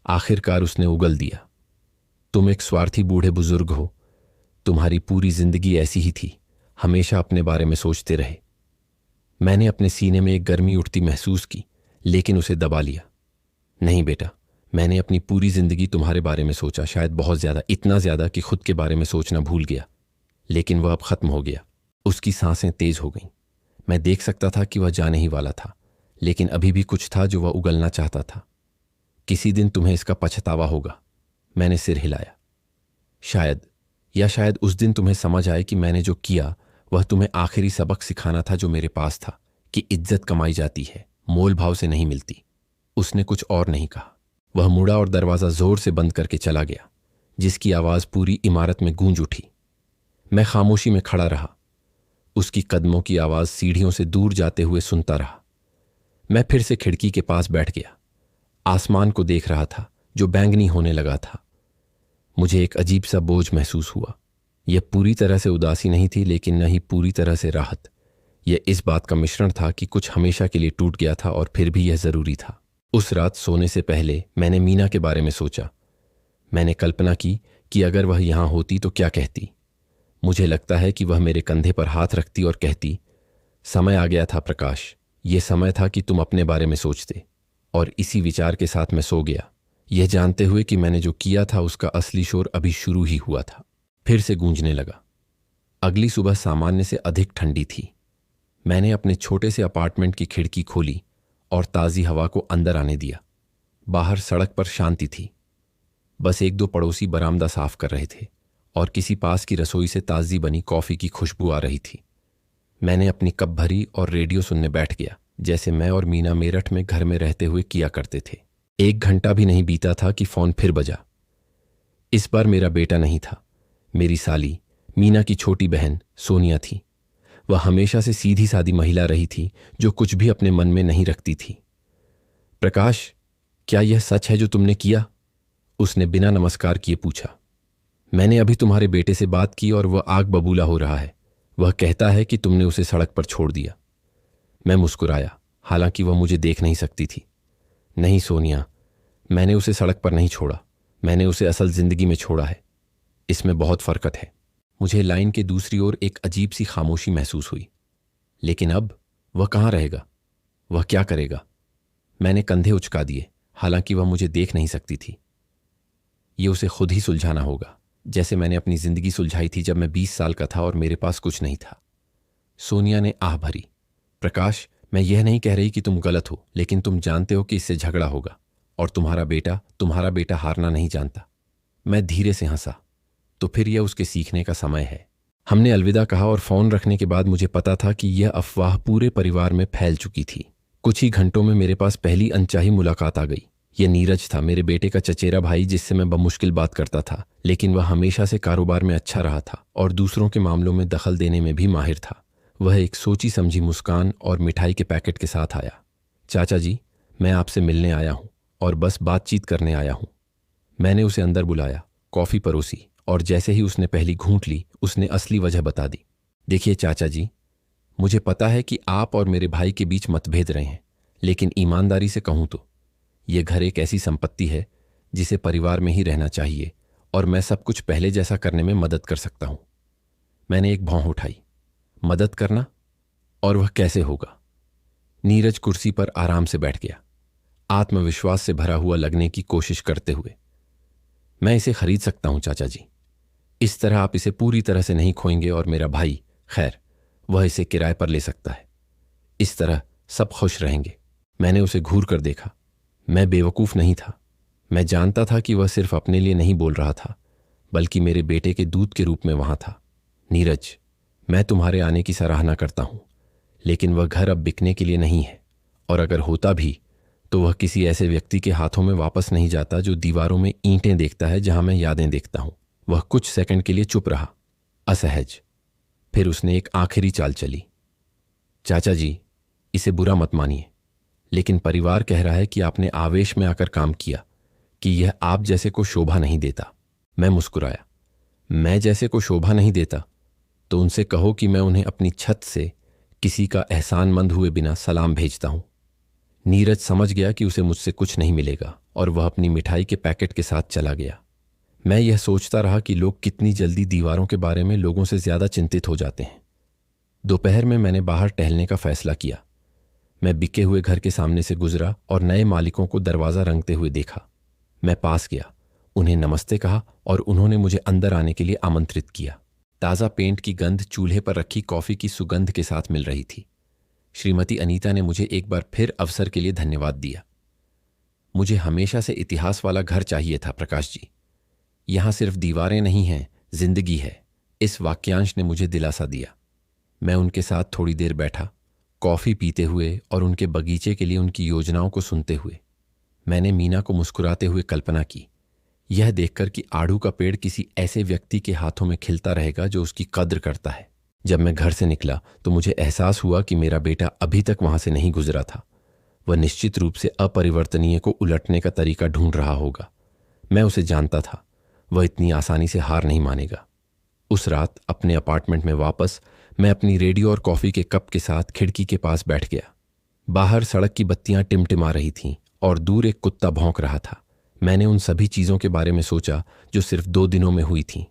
आखिरकार उसने उगल दिया, तुम एक स्वार्थी बूढ़े बुजुर्ग हो। तुम्हारी पूरी जिंदगी ऐसी ही थी, हमेशा अपने बारे में सोचते रहे। मैंने अपने सीने में एक गर्मी उठती महसूस की, लेकिन उसे दबा लिया। नहीं बेटा, मैंने अपनी पूरी जिंदगी तुम्हारे बारे में सोचा, शायद बहुत ज्यादा, इतना ज्यादा कि खुद के बारे में सोचना भूल गया। लेकिन वह अब खत्म हो गया। उसकी सांसें तेज हो गईं। मैं देख सकता था कि वह जाने ही वाला था, लेकिन अभी भी कुछ था जो वह उगलना चाहता था। किसी दिन तुम्हें इसका पछतावा होगा। मैंने सिर हिलाया। शायद उस दिन तुम्हें समझ आए कि मैंने जो किया वह तुम्हें आखिरी सबक सिखाना था जो मेरे पास था, कि इज्जत कमाई जाती है, मोल भाव से नहीं मिलती। उसने कुछ और नहीं कहा। वह मुड़ा और दरवाजा जोर से बंद करके चला गया, जिसकी आवाज पूरी इमारत में गूंज उठी। मैं खामोशी में खड़ा रहा, उसकी कदमों की आवाज सीढ़ियों से दूर जाते हुए सुनता रहा। मैं फिर से खिड़की के पास बैठ गया। आसमान को देख रहा था जो बैंगनी होने लगा था। मुझे एक अजीब सा बोझ महसूस हुआ। यह पूरी तरह से उदासी नहीं थी, लेकिन न ही पूरी तरह से राहत। यह इस बात का मिश्रण था कि कुछ हमेशा के लिए टूट गया था और फिर भी यह जरूरी था। उस रात सोने से पहले मैंने मीना के बारे में सोचा। मैंने कल्पना की कि अगर वह यहां होती तो क्या कहती। मुझे लगता है कि वह मेरे कंधे पर हाथ रखती और कहती, समय आ गया था प्रकाश, यह समय था कि तुम अपने बारे में सोचते। और इसी विचार के साथ मैं सो गया, यह जानते हुए कि मैंने जो किया था उसका असली शोर अभी शुरू ही हुआ था। फिर से गूंजने लगा। अगली सुबह सामान्य से अधिक ठंडी थी। मैंने अपने छोटे से अपार्टमेंट की खिड़की खोली और ताज़ी हवा को अंदर आने दिया। बाहर सड़क पर शांति थी। बस एक दो पड़ोसी बरामदा साफ कर रहे थे और किसी पास की रसोई से ताज़ी बनी कॉफ़ी की खुशबू आ रही थी। मैंने अपनी कप भरी और रेडियो सुनने बैठ गया, जैसे मैं और मीना मेरठ में घर में रहते हुए किया करते थे। 1 घंटा भी नहीं बीता था कि फ़ोन फिर बजा। इस बार मेरा बेटा नहीं था, मेरी साली मीना की छोटी बहन सोनिया थी। वह हमेशा से सीधी सादी महिला रही थी, जो कुछ भी अपने मन में नहीं रखती थी। प्रकाश, क्या यह सच है जो तुमने किया? उसने बिना नमस्कार किए पूछा। मैंने अभी तुम्हारे बेटे से बात की और वह आग बबूला हो रहा है। वह कहता है कि तुमने उसे सड़क पर छोड़ दिया। मैं मुस्कुराया, हालांकि वह मुझे देख नहीं सकती थी। नहीं सोनिया, मैंने उसे सड़क पर नहीं छोड़ा, मैंने उसे असल जिंदगी में छोड़ा है। इसमें बहुत फर्क है। मुझे लाइन के दूसरी ओर एक अजीब सी खामोशी महसूस हुई। लेकिन अब वह कहाँ रहेगा? वह क्या करेगा? मैंने कंधे उचका दिए, हालांकि वह मुझे देख नहीं सकती थी। ये उसे खुद ही सुलझाना होगा, जैसे मैंने अपनी जिंदगी सुलझाई थी जब मैं 20 साल का था और मेरे पास कुछ नहीं था। सोनिया ने आह भरी। प्रकाश, मैं यह नहीं कह रही कि तुम गलत हो, लेकिन तुम जानते हो कि इससे झगड़ा होगा और तुम्हारा बेटा हारना नहीं जानता। मैं धीरे से हंसा। तो फिर यह उसके सीखने का समय है। हमने अलविदा कहा और फोन रखने के बाद मुझे पता था कि यह अफवाह पूरे परिवार में फैल चुकी थी। कुछ ही घंटों में मेरे पास पहली अनचाही मुलाकात आ गई। यह नीरज था, मेरे बेटे का चचेरा भाई, जिससे मैं बमुश्किल बात करता था, लेकिन वह हमेशा से कारोबार में अच्छा रहा था और दूसरों के मामलों में दखल देने में भी माहिर था। वह एक सोची समझी मुस्कान और मिठाई के पैकेट के साथ आया। चाचा जी, मैं आपसे मिलने आया हूं और बस बातचीत करने आया हूं। मैंने उसे अंदर बुलाया, कॉफी परोसी और जैसे ही उसने पहली घूंट ली, उसने असली वजह बता दी। देखिए चाचा जी, मुझे पता है कि आप और मेरे भाई के बीच मतभेद रहे हैं, लेकिन ईमानदारी से कहूं तो यह घर एक ऐसी संपत्ति है जिसे परिवार में ही रहना चाहिए और मैं सब कुछ पहले जैसा करने में मदद कर सकता हूं। मैंने एक भौं उठाई। मदद करना? और वह कैसे होगा? नीरज कुर्सी पर आराम से बैठ गया, आत्मविश्वास से भरा हुआ लगने की कोशिश करते हुए। मैं इसे खरीद सकता हूं चाचा जी। इस तरह आप इसे पूरी तरह से नहीं खोएंगे और मेरा भाई, खैर, वह इसे किराए पर ले सकता है। इस तरह सब खुश रहेंगे। मैंने उसे घूर कर देखा। मैं बेवकूफ़ नहीं था। मैं जानता था कि वह सिर्फ अपने लिए नहीं बोल रहा था, बल्कि मेरे बेटे के दूत के रूप में वहां था। नीरज, मैं तुम्हारे आने की सराहना करता हूं, लेकिन वह घर अब बिकने के लिए नहीं है, और अगर होता भी तो वह किसी ऐसे व्यक्ति के हाथों में वापस नहीं जाता जो दीवारों में ईंटें देखता है जहां मैं यादें देखता हूं। वह कुछ सेकंड के लिए चुप रहा, असहज। फिर उसने एक आखिरी चाल चली। चाचा जी, इसे बुरा मत मानिए, लेकिन परिवार कह रहा है कि आपने आवेश में आकर काम किया, कि यह आप जैसे को शोभा नहीं देता। मैं मुस्कुराया। मैं जैसे को शोभा नहीं देता तो उनसे कहो कि मैं उन्हें अपनी छत से किसी का एहसानमंद हुए बिना सलाम भेजता हूं। नीरज समझ गया कि उसे मुझसे कुछ नहीं मिलेगा और वह अपनी मिठाई के पैकेट के साथ चला गया। मैं यह सोचता रहा कि लोग कितनी जल्दी दीवारों के बारे में लोगों से ज्यादा चिंतित हो जाते हैं। दोपहर में मैंने बाहर टहलने का फैसला किया। मैं बिके हुए घर के सामने से गुजरा और नए मालिकों को दरवाजा रंगते हुए देखा। मैं पास गया, उन्हें नमस्ते कहा और उन्होंने मुझे अंदर आने के लिए आमंत्रित किया। ताज़ा पेंट की गंध चूल्हे पर रखी कॉफ़ी की सुगंध के साथ मिल रही थी। श्रीमती अनीता ने मुझे एक बार फिर अवसर के लिए धन्यवाद दिया। मुझे हमेशा से इतिहास वाला घर चाहिए था प्रकाश जी। यहां सिर्फ दीवारें नहीं हैं, जिंदगी है। इस वाक्यांश ने मुझे दिलासा दिया। मैं उनके साथ थोड़ी देर बैठा, कॉफ़ी पीते हुए और उनके बगीचे के लिए उनकी योजनाओं को सुनते हुए। मैंने मीना को मुस्कुराते हुए कल्पना की, यह देखकर कि आड़ू का पेड़ किसी ऐसे व्यक्ति के हाथों में खिलता रहेगा जो उसकी कद्र करता है। जब मैं घर से निकला तो मुझे एहसास हुआ कि मेरा बेटा अभी तक वहां से नहीं गुजरा था। वह निश्चित रूप से अपरिवर्तनीय को उलटने का तरीका ढूंढ रहा होगा। मैं उसे जानता था, वह इतनी आसानी से हार नहीं मानेगा। उस रात अपने अपार्टमेंट में वापस मैं अपनी रेडियो और कॉफ़ी के कप के साथ खिड़की के पास बैठ गया। बाहर सड़क की बत्तियां टिमटिमा रही थीं और दूर एक कुत्ता भौंक रहा था। मैंने उन सभी चीज़ों के बारे में सोचा जो सिर्फ 2 दिनों में हुई थीं।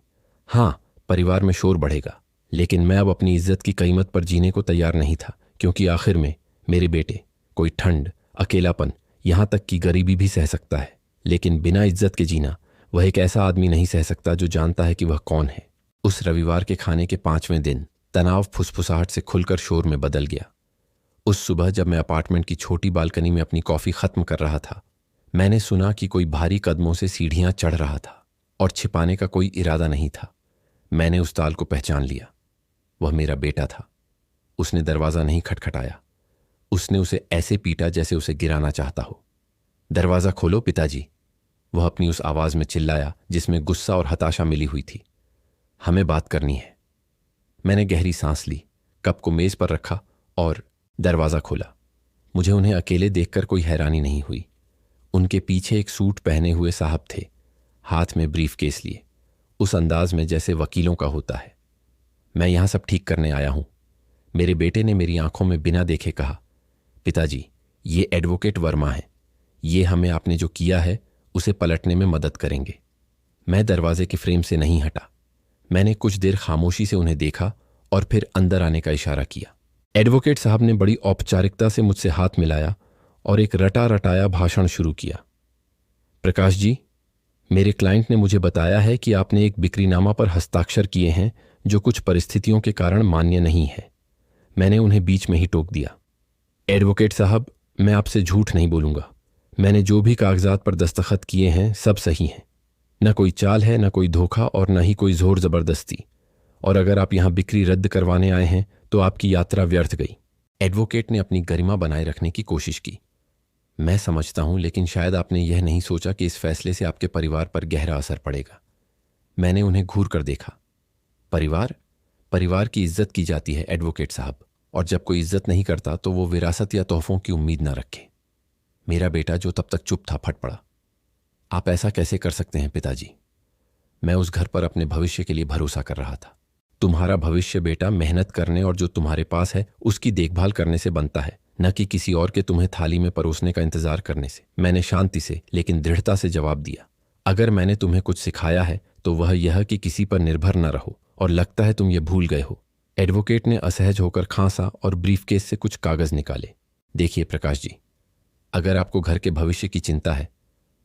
हाँ, परिवार में शोर बढ़ेगा, लेकिन मैं अब अपनी इज्जत की कीमत पर जीने को तैयार नहीं था, क्योंकि आखिर में मेरे बेटे कोई ठंड, अकेलापन, यहां तक कि गरीबी भी सह सकता है, लेकिन बिना इज्जत के जीना वह एक ऐसा आदमी नहीं सह सकता जो जानता है कि वह कौन है। उस रविवार के खाने के 5वें दिन तनाव फुसफुसाहट से खुलकर शोर में बदल गया। उस सुबह जब मैं अपार्टमेंट की छोटी बालकनी में अपनी कॉफ़ी खत्म कर रहा था, मैंने सुना कि कोई भारी कदमों से सीढ़ियां चढ़ रहा था और छिपाने का कोई इरादा नहीं था। मैंने उस ताल को पहचान लिया। वह मेरा बेटा था। उसने दरवाज़ा नहीं खटखटाया। उसने उसे ऐसे पीटा जैसे उसे गिराना चाहता हो। दरवाज़ा खोलो पिताजी, वह अपनी उस आवाज़ में चिल्लाया जिसमें गुस्सा और हताशा मिली हुई थी। हमें बात करनी है। मैंने गहरी सांस ली, कप को मेज़ पर रखा और दरवाज़ा खोला। मुझे उन्हें अकेले देखकर कोई हैरानी नहीं हुई। उनके पीछे एक सूट पहने हुए साहब थे, हाथ में ब्रीफकेस लिए, उस अंदाज में जैसे वकीलों का होता है। मैं यहां सब ठीक करने आया हूं। मेरे बेटे ने मेरी आंखों में बिना देखे कहा, पिताजी, ये एडवोकेट वर्मा है। ये हमें आपने जो किया है उसे पलटने में मदद करेंगे। मैं दरवाजे के फ्रेम से नहीं हटा। मैंने कुछ देर खामोशी से उन्हें देखा और फिर अंदर आने का इशारा किया। एडवोकेट साहब ने बड़ी औपचारिकता से मुझसे हाथ मिलाया और एक रटा रटाया भाषण शुरू किया। प्रकाश जी, मेरे क्लाइंट ने मुझे बताया है कि आपने एक बिक्रीनामा पर हस्ताक्षर किए हैं जो कुछ परिस्थितियों के कारण मान्य नहीं है। मैंने उन्हें बीच में ही टोक दिया। एडवोकेट साहब, मैं आपसे झूठ नहीं बोलूंगा। मैंने जो भी कागजात पर दस्तखत किए हैं सब सही हैं। न कोई चाल है, न कोई धोखा और न ही कोई जोर जबरदस्ती। और अगर आप यहां बिक्री रद्द करवाने आए हैं तो आपकी यात्रा व्यर्थ गई। एडवोकेट ने अपनी गरिमा बनाए रखने की कोशिश की। मैं समझता हूं, लेकिन शायद आपने यह नहीं सोचा कि इस फैसले से आपके परिवार पर गहरा असर पड़ेगा। मैंने उन्हें घूर कर देखा। परिवार की इज्जत की जाती है एडवोकेट साहब, और जब कोई इज्जत नहीं करता तो वो विरासत या तोहफों की उम्मीद ना रखे। मेरा बेटा जो तब तक चुप था फट पड़ा। आप ऐसा कैसे कर सकते हैं पिताजी? मैं उस घर पर अपने भविष्य के लिए भरोसा कर रहा था। तुम्हारा भविष्य बेटा मेहनत करने और जो तुम्हारे पास है उसकी देखभाल करने से बनता है, न कि किसी और के तुम्हें थाली में परोसने का इंतजार करने से। मैंने शांति से लेकिन दृढ़ता से जवाब दिया। अगर मैंने तुम्हें कुछ सिखाया है तो वह यह कि किसी पर निर्भर न रहो, और लगता है तुम ये भूल गए हो। एडवोकेट ने असहज होकर खांसा और ब्रीफकेस से कुछ कागज निकाले। देखिए प्रकाश जी, अगर आपको घर के भविष्य की चिंता है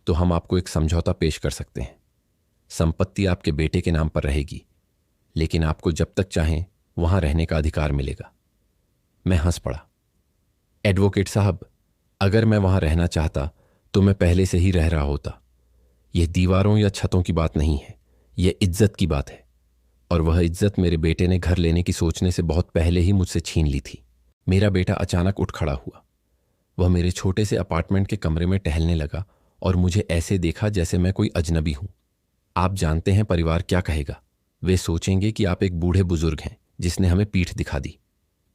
तो हम आपको एक समझौता पेश कर सकते हैं। संपत्ति आपके बेटे के नाम पर रहेगी, लेकिन आपको जब तक चाहें वहां रहने का अधिकार मिलेगा। मैं हंस पड़ा। एडवोकेट साहब, अगर मैं वहां रहना चाहता तो मैं पहले से ही रह रहा होता। यह दीवारों या छतों की बात नहीं है, यह इज्जत की बात है। और वह इज्जत मेरे बेटे ने घर लेने की सोचने से बहुत पहले ही मुझसे छीन ली थी। मेरा बेटा अचानक उठ खड़ा हुआ। वह मेरे छोटे से अपार्टमेंट के कमरे में टहलने लगा और मुझे ऐसे देखा जैसे मैं कोई अजनबी हूं। आप जानते हैं परिवार क्या कहेगा? वे सोचेंगे कि आप एक बूढ़े बुजुर्ग हैं जिसने हमें पीठ दिखा दी।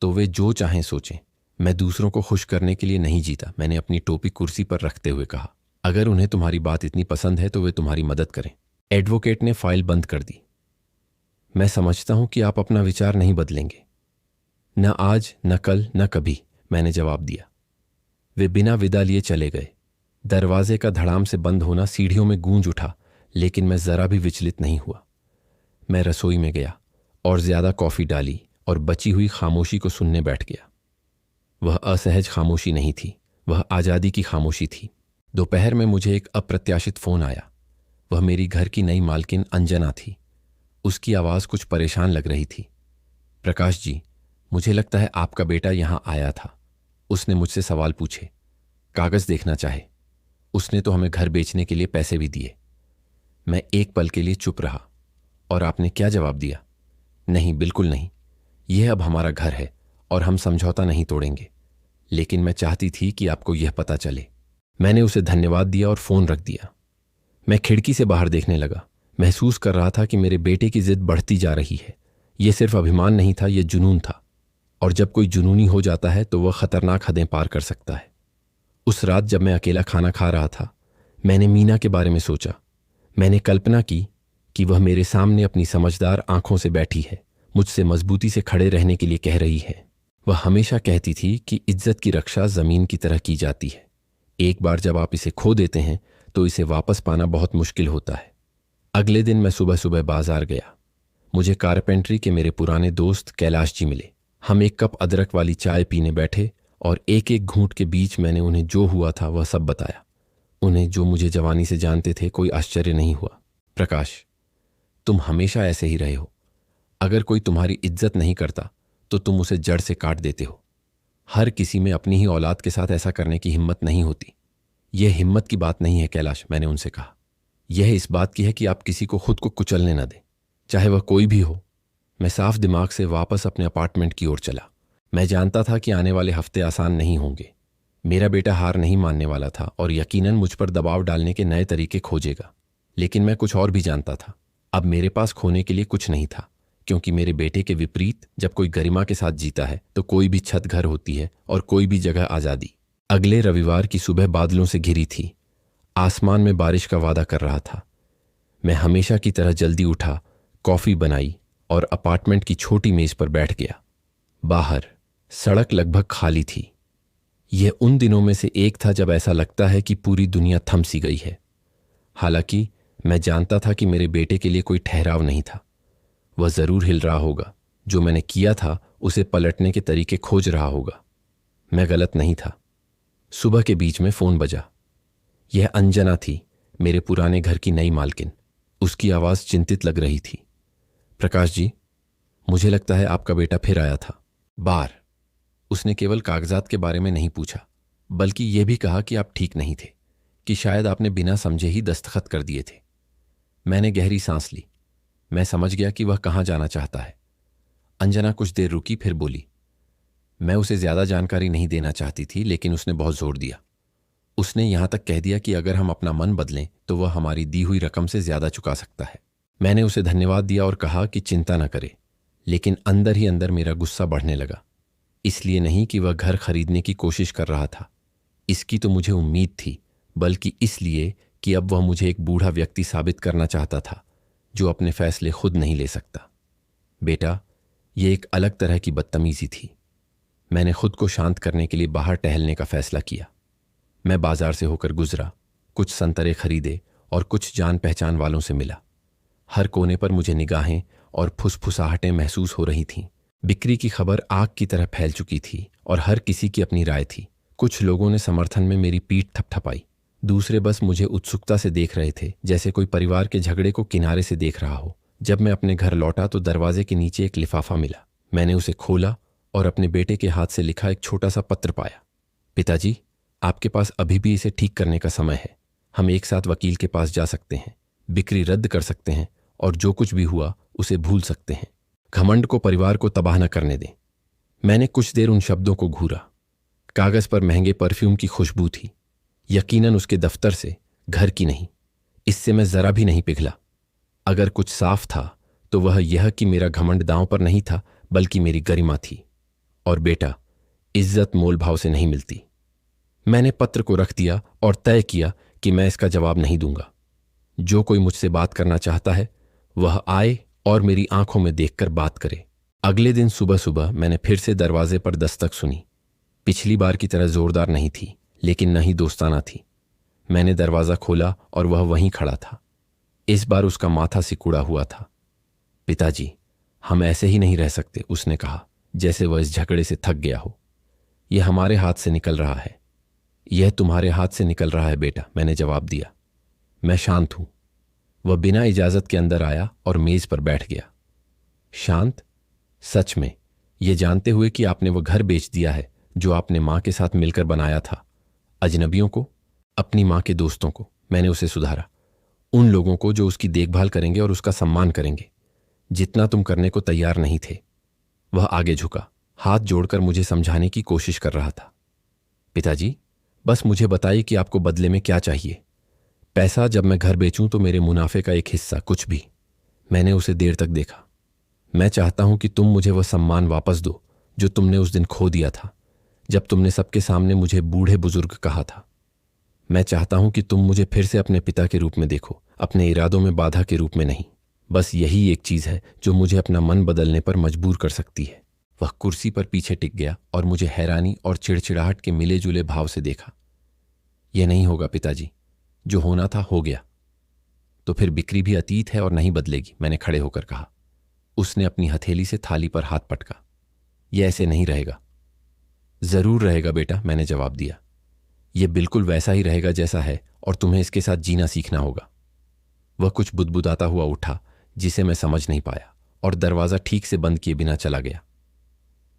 तो वे जो चाहें सोचें, मैं दूसरों को खुश करने के लिए नहीं जीता। मैंने अपनी टोपी कुर्सी पर रखते हुए कहा, अगर उन्हें तुम्हारी बात इतनी पसंद है तो वे तुम्हारी मदद करें। एडवोकेट ने फाइल बंद कर दी। मैं समझता हूं कि आप अपना विचार नहीं बदलेंगे। न आज, न कल, न कभी, मैंने जवाब दिया। वे बिना विदा लिए चले गए। दरवाजे का धड़ाम से बंद होना सीढ़ियों में गूंज उठा, लेकिन मैं जरा भी विचलित नहीं हुआ। मैं रसोई में गया और ज्यादा कॉफी डाली और बची हुई खामोशी को सुनने बैठ गया। वह असहज खामोशी नहीं थी, वह आजादी की खामोशी थी। दोपहर में मुझे एक अप्रत्याशित फोन आया। वह मेरी घर की नई मालकिन अंजना थी। उसकी आवाज कुछ परेशान लग रही थी। प्रकाश जी, मुझे लगता है आपका बेटा यहां आया था। उसने मुझसे सवाल पूछे, कागज देखना चाहे। उसने तो हमें घर बेचने के लिए पैसे भी दिए। मैं एक पल के लिए चुप रहा। और आपने क्या जवाब दिया? नहीं, बिल्कुल नहीं। यह अब हमारा घर है और हम समझौता नहीं तोड़ेंगे। लेकिन मैं चाहती थी कि आपको यह पता चले। मैंने उसे धन्यवाद दिया और फोन रख दिया। मैं खिड़की से बाहर देखने लगा। महसूस कर रहा था कि मेरे बेटे की जिद बढ़ती जा रही है। यह सिर्फ अभिमान नहीं था, यह जुनून था। और जब कोई जुनूनी हो जाता है तो वह खतरनाक हदें पार कर सकता है। उस रात जब मैं अकेला खाना खा रहा था, मैंने मीना के बारे में सोचा। मैंने कल्पना की कि वह मेरे सामने अपनी समझदार आंखों से बैठी है, मुझसे मजबूती से खड़े रहने के लिए कह रही है। वह हमेशा कहती थी कि इज्जत की रक्षा जमीन की तरह की जाती है। एक बार जब आप इसे खो देते हैं तो इसे वापस पाना बहुत मुश्किल होता है। अगले दिन मैं सुबह सुबह बाजार गया। मुझे कारपेंट्री के मेरे पुराने दोस्त कैलाश जी मिले। हम एक कप अदरक वाली चाय पीने बैठे और एक एक घूंट के बीच मैंने उन्हें जो हुआ था वह सब बताया। उन्हें, जो मुझे जवानी से जानते थे, कोई आश्चर्य नहीं हुआ। प्रकाश, तुम हमेशा ऐसे ही रहे हो। अगर कोई तुम्हारी इज्जत नहीं करता तो तुम उसे जड़ से काट देते हो। हर किसी में अपनी ही औलाद के साथ ऐसा करने की हिम्मत नहीं होती। यह हिम्मत की बात नहीं है कैलाश, मैंने उनसे कहा। यह इस बात की है कि आप किसी को खुद को कुचलने न दें, चाहे वह कोई भी हो। मैं साफ दिमाग से वापस अपने अपार्टमेंट की ओर चला। मैं जानता था कि आने वाले हफ्ते आसान नहीं होंगे। मेरा बेटा हार नहीं मानने वाला था और यकीनन मुझ पर दबाव डालने के नए तरीके खोजेगा। लेकिन मैं कुछ और भी जानता था। अब मेरे पास खोने के लिए कुछ नहीं था, क्योंकि मेरे बेटे के विपरीत जब कोई गरिमा के साथ जीता है तो कोई भी छत घर होती है और कोई भी जगह आज़ादी। अगले रविवार की सुबह बादलों से घिरी थी। आसमान में बारिश का वादा कर रहा था। मैं हमेशा की तरह जल्दी उठा, कॉफी बनाई और अपार्टमेंट की छोटी मेज पर बैठ गया। बाहर सड़क लगभग खाली थी। यह उन दिनों में से एक था जब ऐसा लगता है कि पूरी दुनिया थम सी गई है। हालांकि मैं जानता था कि मेरे बेटे के लिए कोई ठहराव नहीं था। वह जरूर हिल रहा होगा। जो मैंने किया था उसे पलटने के तरीके खोज रहा होगा। मैं गलत नहीं था। सुबह के बीच में फोन बजा। यह अंजना थी, मेरे पुराने घर की नई मालकिन। उसकी आवाज चिंतित लग रही थी। प्रकाश जी, मुझे लगता है आपका बेटा फिर आया था। बार उसने केवल कागजात के बारे में नहीं पूछा, बल्कि यह भी कहा कि आप ठीक नहीं थे, कि शायद आपने बिना समझे ही दस्तखत कर दिए थे। मैंने गहरी सांस ली। मैं समझ गया कि वह कहाँ जाना चाहता है। अंजना कुछ देर रुकी, फिर बोली। मैं उसे ज्यादा जानकारी नहीं देना चाहती थी, लेकिन उसने बहुत जोर दिया। उसने यहां तक कह दिया कि अगर हम अपना मन बदलें तो वह हमारी दी हुई रकम से ज्यादा चुका सकता है। मैंने उसे धन्यवाद दिया और कहा कि चिंता न करे, लेकिन अंदर ही अंदर मेरा गुस्सा बढ़ने लगा। इसलिए नहीं कि वह घर खरीदने की कोशिश कर रहा था, इसकी तो मुझे उम्मीद थी, बल्कि इसलिए कि अब वह मुझे एक बूढ़ा व्यक्ति साबित करना चाहता था जो अपने फैसले खुद नहीं ले सकता। बेटा, यह एक अलग तरह की बदतमीजी थी। मैंने खुद को शांत करने के लिए बाहर टहलने का फैसला किया। मैं बाजार से होकर गुजरा, कुछ संतरे खरीदे और कुछ जान पहचान वालों से मिला। हर कोने पर मुझे निगाहें और फुसफुसाहटें महसूस हो रही थीं। बिक्री की खबर आग की तरह फैल चुकी थी और हर किसी की अपनी राय थी। कुछ लोगों ने समर्थन में मेरी पीठ थपथपाई, दूसरे बस मुझे उत्सुकता से देख रहे थे, जैसे कोई परिवार के झगड़े को किनारे से देख रहा हो। जब मैं अपने घर लौटा तो दरवाजे के नीचे एक लिफाफा मिला। मैंने उसे खोला और अपने बेटे के हाथ से लिखा एक छोटा सा पत्र पाया। पिताजी, आपके पास अभी भी इसे ठीक करने का समय है। हम एक साथ वकील के पास जा सकते हैं, बिक्री रद्द कर सकते हैं और जो कुछ भी हुआ उसे भूल सकते हैं। घमंड को परिवार को तबाह न करने दें। मैंने कुछ देर उन शब्दों को घूरा। कागज पर महंगे परफ्यूम की खुशबू थी, यकीनन उसके दफ्तर से, घर की नहीं। इससे मैं जरा भी नहीं पिघला। अगर कुछ साफ था तो वह यह कि मेरा घमंड दांव पर नहीं था, बल्कि मेरी गरिमा थी। और बेटा, इज्जत मोल भाव से नहीं मिलती। मैंने पत्र को रख दिया और तय किया कि मैं इसका जवाब नहीं दूंगा। जो कोई मुझसे बात करना चाहता है वह आए और मेरी आंखों में देखकर बात करे। अगले दिन सुबह सुबह मैंने फिर से दरवाजे पर दस्तक सुनी। पिछली बार की तरह जोरदार नहीं थी, लेकिन न ही दोस्ताना थी। मैंने दरवाजा खोला और वह वहीं खड़ा था। इस बार उसका माथा सिकुड़ा हुआ था। पिताजी, हम ऐसे ही नहीं रह सकते, उसने कहा, जैसे वह इस झगड़े से थक गया हो। यह हमारे हाथ से निकल रहा है। यह तुम्हारे हाथ से निकल रहा है बेटा, मैंने जवाब दिया। मैं शांत हूं। वह बिना इजाजत के अंदर आया और मेज पर बैठ गया। शांत? सच में, यह जानते हुए कि आपने वह घर बेच दिया है जो आपने मां के साथ मिलकर बनाया था। अजनबियों को? अपनी मां के दोस्तों को, मैंने उसे सुधारा। उन लोगों को जो उसकी देखभाल करेंगे और उसका सम्मान करेंगे, जितना तुम करने को तैयार नहीं थे। वह आगे झुका, हाथ जोड़कर मुझे समझाने की कोशिश कर रहा था। पिताजी, बस मुझे बताइए कि आपको बदले में क्या चाहिए। पैसा जब मैं घर बेचूं तो मेरे मुनाफे का एक हिस्सा, कुछ भी। मैंने उसे देर तक देखा। मैं चाहता हूं कि तुम मुझे वह सम्मान वापस दो जो तुमने उस दिन खो दिया था, जब तुमने सबके सामने मुझे बूढ़े बुजुर्ग कहा था। मैं चाहता हूं कि तुम मुझे फिर से अपने पिता के रूप में देखो, अपने इरादों में बाधा के रूप में नहीं। बस यही एक चीज है जो मुझे अपना मन बदलने पर मजबूर कर सकती है। वह कुर्सी पर पीछे टिक गया और मुझे हैरानी और चिड़चिड़ाहट के मिले जुले भाव से देखा। यह नहीं होगा पिताजी, जो होना था हो गया। तो फिर बिक्री भी अतीत है और नहीं बदलेगी, मैंने खड़े होकर कहा। उसने अपनी हथेली से थाली पर हाथ पटका। यह ऐसे नहीं रहेगा। जरूर रहेगा बेटा, मैंने जवाब दिया। यह बिल्कुल वैसा ही रहेगा जैसा है और तुम्हें इसके साथ जीना सीखना होगा। वह कुछ बुदबुदाता हुआ उठा, जिसे मैं समझ नहीं पाया, और दरवाजा ठीक से बंद किए बिना चला गया।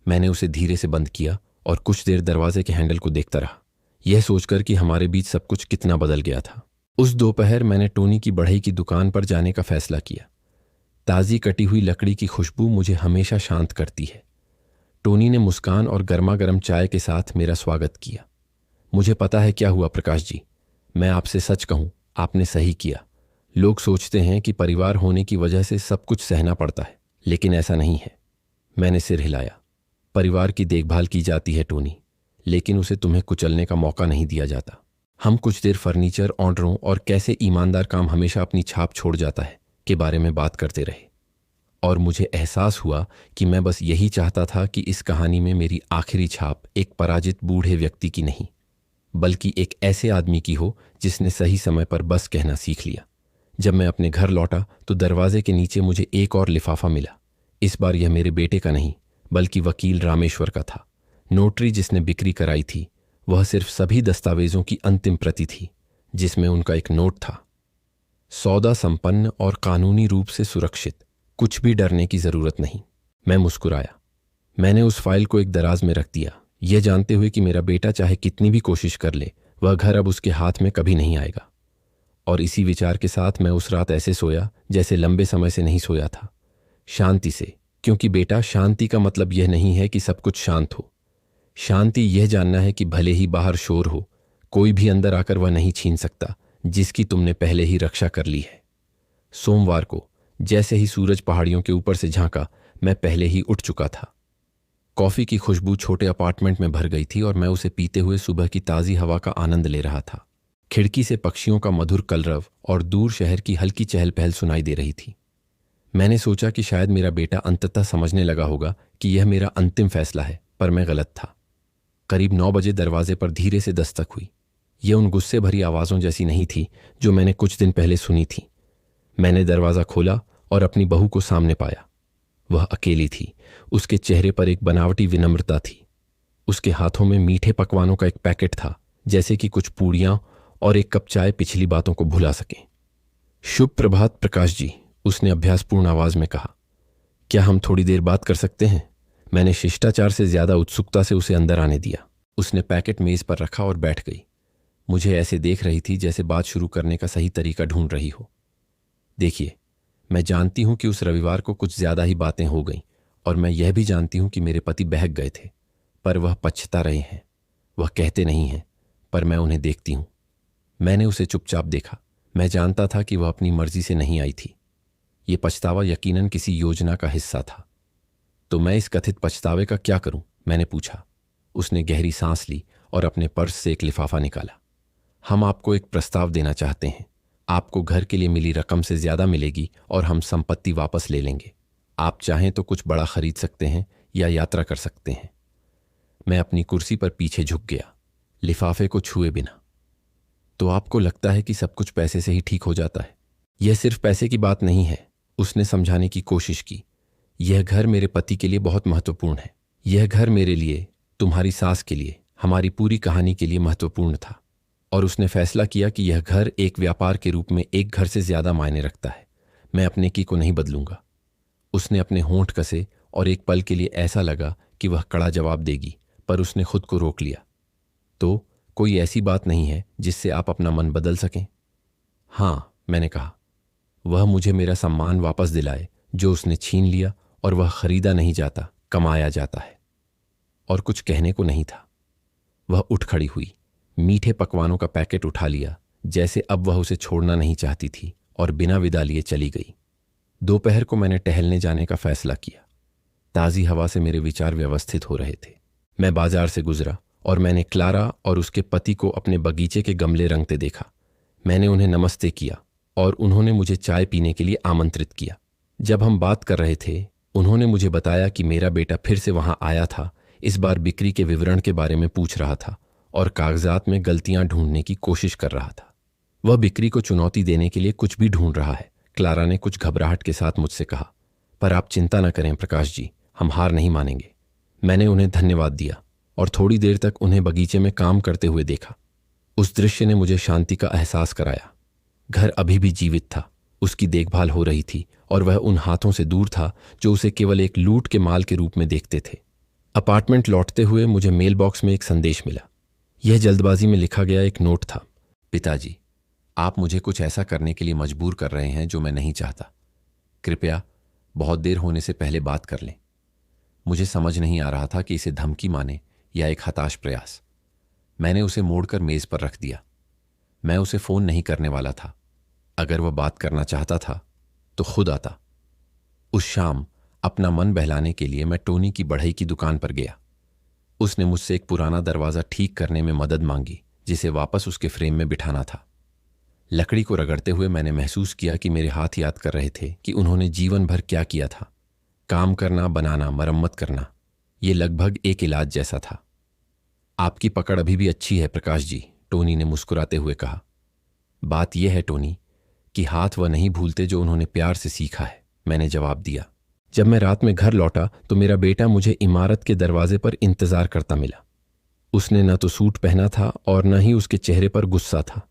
मैंने उसे धीरे से बंद किया और कुछ देर दरवाजे के हैंडल को देखता रहा, यह सोचकर कि हमारे बीच सब कुछ कितना बदल गया था। उस दोपहर मैंने टोनी की बढ़ई की दुकान पर जाने का फैसला किया। ताज़ी कटी हुई लकड़ी की खुशबू मुझे हमेशा शांत करती है। टोनी ने मुस्कान और गर्मा गर्म चाय के साथ मेरा स्वागत किया। मुझे पता है क्या हुआ प्रकाश जी। मैं आपसे सच कहूं, आपने सही किया। लोग सोचते हैं कि परिवार होने की वजह से सब कुछ सहना पड़ता है, लेकिन ऐसा नहीं है। मैंने सिर हिलाया। परिवार की देखभाल की जाती है टोनी, लेकिन उसे तुम्हें कुचलने का मौका नहीं दिया जाता। हम कुछ देर फर्नीचर, ऑर्डरों और कैसे ईमानदार काम हमेशा अपनी छाप छोड़ जाता है के बारे में बात करते रहे, और मुझे एहसास हुआ कि मैं बस यही चाहता था कि इस कहानी में मेरी आखिरी छाप एक पराजित बूढ़े व्यक्ति की नहीं, बल्कि एक ऐसे आदमी की हो जिसने सही समय पर बस कहना सीख लिया। जब मैं अपने घर लौटा तो दरवाजे के नीचे मुझे एक और लिफाफा मिला। इस बार यह मेरे बेटे का नहीं, बल्कि वकील रामेश्वर का था। नोटरी जिसने बिक्री कराई थी, वह सिर्फ सभी दस्तावेजों की अंतिम प्रति थी, जिसमें उनका एक नोट था। सौदा संपन्न और कानूनी रूप से सुरक्षित, कुछ भी डरने की जरूरत नहीं। मैं मुस्कुराया। मैंने उस फाइल को एक दराज में रख दिया, यह जानते हुए कि मेरा बेटा चाहे कितनी भी कोशिश कर ले, वह घर अब उसके हाथ में कभी नहीं आएगा। और इसी विचार के साथ मैं उस रात ऐसे सोया जैसे लंबे समय से नहीं सोया था, शांति से। क्योंकि बेटा, शांति का मतलब यह नहीं है कि सब कुछ शांत हो। शांति यह जानना है कि भले ही बाहर शोर हो, कोई भी अंदर आकर वह नहीं छीन सकता जिसकी तुमने पहले ही रक्षा कर ली है। सोमवार को जैसे ही सूरज पहाड़ियों के ऊपर से झांका, मैं पहले ही उठ चुका था। कॉफी की खुशबू छोटे अपार्टमेंट में भर गई थी और मैं उसे पीते हुए सुबह की ताज़ी हवा का आनंद ले रहा था। खिड़की से पक्षियों का मधुर कलरव और दूर शहर की हल्की चहल पहल सुनाई दे रही थी। मैंने सोचा कि शायद मेरा बेटा अंततः समझने लगा होगा कि यह मेरा अंतिम फैसला है, पर मैं गलत था। करीब 9 बजे दरवाजे पर धीरे से दस्तक हुई। यह उन गुस्से भरी आवाज़ों जैसी नहीं थी जो मैंने कुछ दिन पहले सुनी थी। मैंने दरवाज़ा खोला और अपनी बहू को सामने पाया। वह अकेली थी। उसके चेहरे पर एक बनावटी विनम्रता थी। उसके हाथों में मीठे पकवानों का एक पैकेट था, जैसे कि कुछ पूड़ियाँ और एक कप चाय पिछली बातों को भुला सकें। शुभ प्रभात प्रकाश जी, उसने अभ्यासपूर्ण आवाज में कहा। क्या हम थोड़ी देर बात कर सकते हैं? मैंने शिष्टाचार से ज्यादा उत्सुकता से उसे अंदर आने दिया। उसने पैकेट मेज पर रखा और बैठ गई। मुझे ऐसे देख रही थी जैसे बात शुरू करने का सही तरीका ढूंढ रही हो। देखिए, मैं जानती हूं कि उस रविवार को कुछ ज्यादा ही बातें हो गईं और मैं यह भी जानती हूं कि मेरे पति बहक गए थे, पर वह पछता रहे हैं। वह कहते नहीं हैं, पर मैं उन्हें देखती हूं। मैंने उसे चुपचाप देखा। मैं जानता था कि वह अपनी मर्जी से नहीं आई थी। ये पछतावा यकीनन किसी योजना का हिस्सा था। तो मैं इस कथित पछतावे का क्या करूं? मैंने पूछा। उसने गहरी सांस ली और अपने पर्स से एक लिफाफा निकाला। हम आपको एक प्रस्ताव देना चाहते हैं। आपको घर के लिए मिली रकम से ज्यादा मिलेगी और हम संपत्ति वापस ले लेंगे। आप चाहें तो कुछ बड़ा खरीद सकते हैं या यात्रा कर सकते हैं। मैं अपनी कुर्सी पर पीछे झुक गया, लिफाफे को छुए बिना। तो आपको लगता है कि सब कुछ पैसे से ही ठीक हो जाता है? यह सिर्फ पैसे की बात नहीं है, उसने समझाने की कोशिश की। यह घर मेरे पति के लिए बहुत महत्वपूर्ण है। यह घर मेरे लिए, तुम्हारी सास के लिए, हमारी पूरी कहानी के लिए महत्वपूर्ण था। और उसने फैसला किया कि यह घर एक व्यापार के रूप में एक घर से ज्यादा मायने रखता है। मैं अपने की को नहीं बदलूंगा। उसने अपने होंठ कसे और एक पल के लिए ऐसा लगा कि वह कड़ा जवाब देगी, पर उसने खुद को रोक लिया। तो कोई ऐसी बात नहीं है जिससे आप अपना मन बदल सकें? हाँ, मैंने कहा। वह मुझे मेरा सम्मान वापस दिलाए जो उसने छीन लिया, और वह खरीदा नहीं जाता, कमाया जाता है। और कुछ कहने को नहीं था। वह उठ खड़ी हुई, मीठे पकवानों का पैकेट उठा लिया जैसे अब वह उसे छोड़ना नहीं चाहती थी, और बिना विदा लिए चली गई। दोपहर को मैंने टहलने जाने का फैसला किया। ताज़ी हवा से मेरे विचार व्यवस्थित हो रहे थे। मैं बाजार से गुजरा और मैंने क्लारा और उसके पति को अपने बगीचे के गमले रंगते देखा। मैंने उन्हें नमस्ते किया और उन्होंने मुझे चाय पीने के लिए आमंत्रित किया। जब हम बात कर रहे थे, उन्होंने मुझे बताया कि मेरा बेटा फिर से वहां आया था। इस बार बिक्री के विवरण के बारे में पूछ रहा था और कागजात में गलतियां ढूंढने की कोशिश कर रहा था। वह बिक्री को चुनौती देने के लिए कुछ भी ढूंढ रहा है, क्लारा ने कुछ घबराहट के साथ मुझसे कहा। पर आप चिंता न करें प्रकाश जी, हम हार नहीं मानेंगे। मैंने उन्हें धन्यवाद दिया और थोड़ी देर तक उन्हें बगीचे में काम करते हुए देखा। उस दृश्य ने मुझे शांति का एहसास कराया। घर अभी भी जीवित था, उसकी देखभाल हो रही थी और वह उन हाथों से दूर था जो उसे केवल एक लूट के माल के रूप में देखते थे। अपार्टमेंट लौटते हुए मुझे मेल बॉक्स में एक संदेश मिला। यह जल्दबाजी में लिखा गया एक नोट था। पिताजी, आप मुझे कुछ ऐसा करने के लिए मजबूर कर रहे हैं जो मैं नहीं चाहता। कृपया बहुत देर होने से पहले बात कर लें। मुझे समझ नहीं आ रहा था कि इसे धमकी माने या एक हताश प्रयास। मैंने उसे मोड़कर मेज पर रख दिया। मैं उसे फोन नहीं करने वाला था। अगर वह बात करना चाहता था तो खुद आता। उस शाम अपना मन बहलाने के लिए मैं टोनी की बढ़ई की दुकान पर गया। उसने मुझसे एक पुराना दरवाजा ठीक करने में मदद मांगी जिसे वापस उसके फ्रेम में बिठाना था। लकड़ी को रगड़ते हुए मैंने महसूस किया कि मेरे हाथ याद कर रहे थे कि उन्होंने जीवन भर क्या किया था। काम करना, बनाना, मरम्मत करना, ये लगभग एक इलाज जैसा था। आपकी पकड़ अभी भी अच्छी है प्रकाश जी, टोनी ने मुस्कुराते हुए कहा। बात यह है टोनी कि हाथ वह नहीं भूलते जो उन्होंने प्यार से सीखा है, मैंने जवाब दिया। जब मैं रात में घर लौटा तो मेरा बेटा मुझे इमारत के दरवाजे पर इंतजार करता मिला। उसने न तो सूट पहना था और न ही उसके चेहरे पर गुस्सा था।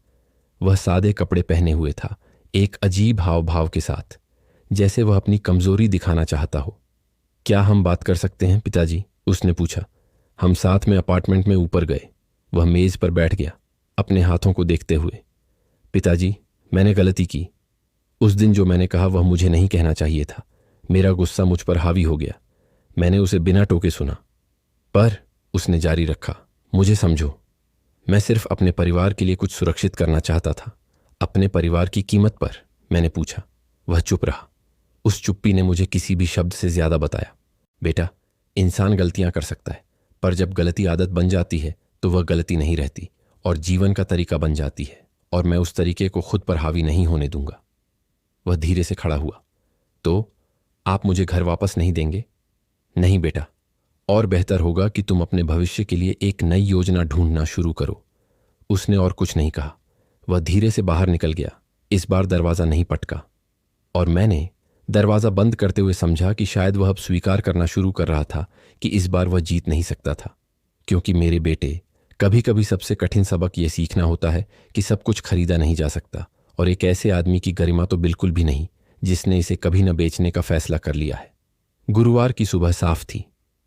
वह सादे कपड़े पहने हुए था, एक अजीब हाव भाव के साथ, जैसे वह अपनी कमजोरी दिखाना चाहता हो। क्या हम बात कर सकते हैं पिताजी? उसने पूछा। हम साथ में अपार्टमेंट में ऊपर गए। वह मेज पर बैठ गया, अपने हाथों को देखते हुए। पिताजी, मैंने गलती की। उस दिन जो मैंने कहा वह मुझे नहीं कहना चाहिए था। मेरा गुस्सा मुझ पर हावी हो गया। मैंने उसे बिना टोके सुना। पर उसने जारी रखा, मुझे समझो, मैं सिर्फ अपने परिवार के लिए कुछ सुरक्षित करना चाहता था। अपने परिवार की कीमत पर? मैंने पूछा। वह चुप रहा। उस चुप्पी ने मुझे किसी भी शब्द से ज्यादा बताया। बेटा, इंसान गलतियां कर सकता है, पर जब गलती आदत बन जाती है तो वह गलती नहीं रहती और जीवन का तरीका बन जाती है, और मैं उस तरीके को खुद पर हावी नहीं होने दूंगा। वह धीरे से खड़ा हुआ। तो आप मुझे घर वापस नहीं देंगे? नहीं बेटा, और बेहतर होगा कि तुम अपने भविष्य के लिए एक नई योजना ढूंढना शुरू करो। उसने और कुछ नहीं कहा। वह धीरे से बाहर निकल गया। इस बार दरवाजा नहीं पटका, और मैंने दरवाजा बंद करते हुए समझा कि शायद वह अब स्वीकार करना शुरू कर रहा था कि इस बार वह जीत नहीं सकता था। क्योंकि मेरे बेटे, कभी कभी सबसे कठिन सबक यह सीखना होता है कि सब कुछ खरीदा नहीं जा सकता, और एक ऐसे आदमी की गरिमा तो बिल्कुल भी नहीं जिसने इसे कभी न बेचने का फैसला कर लिया है। गुरुवार की सुबह साफ थी।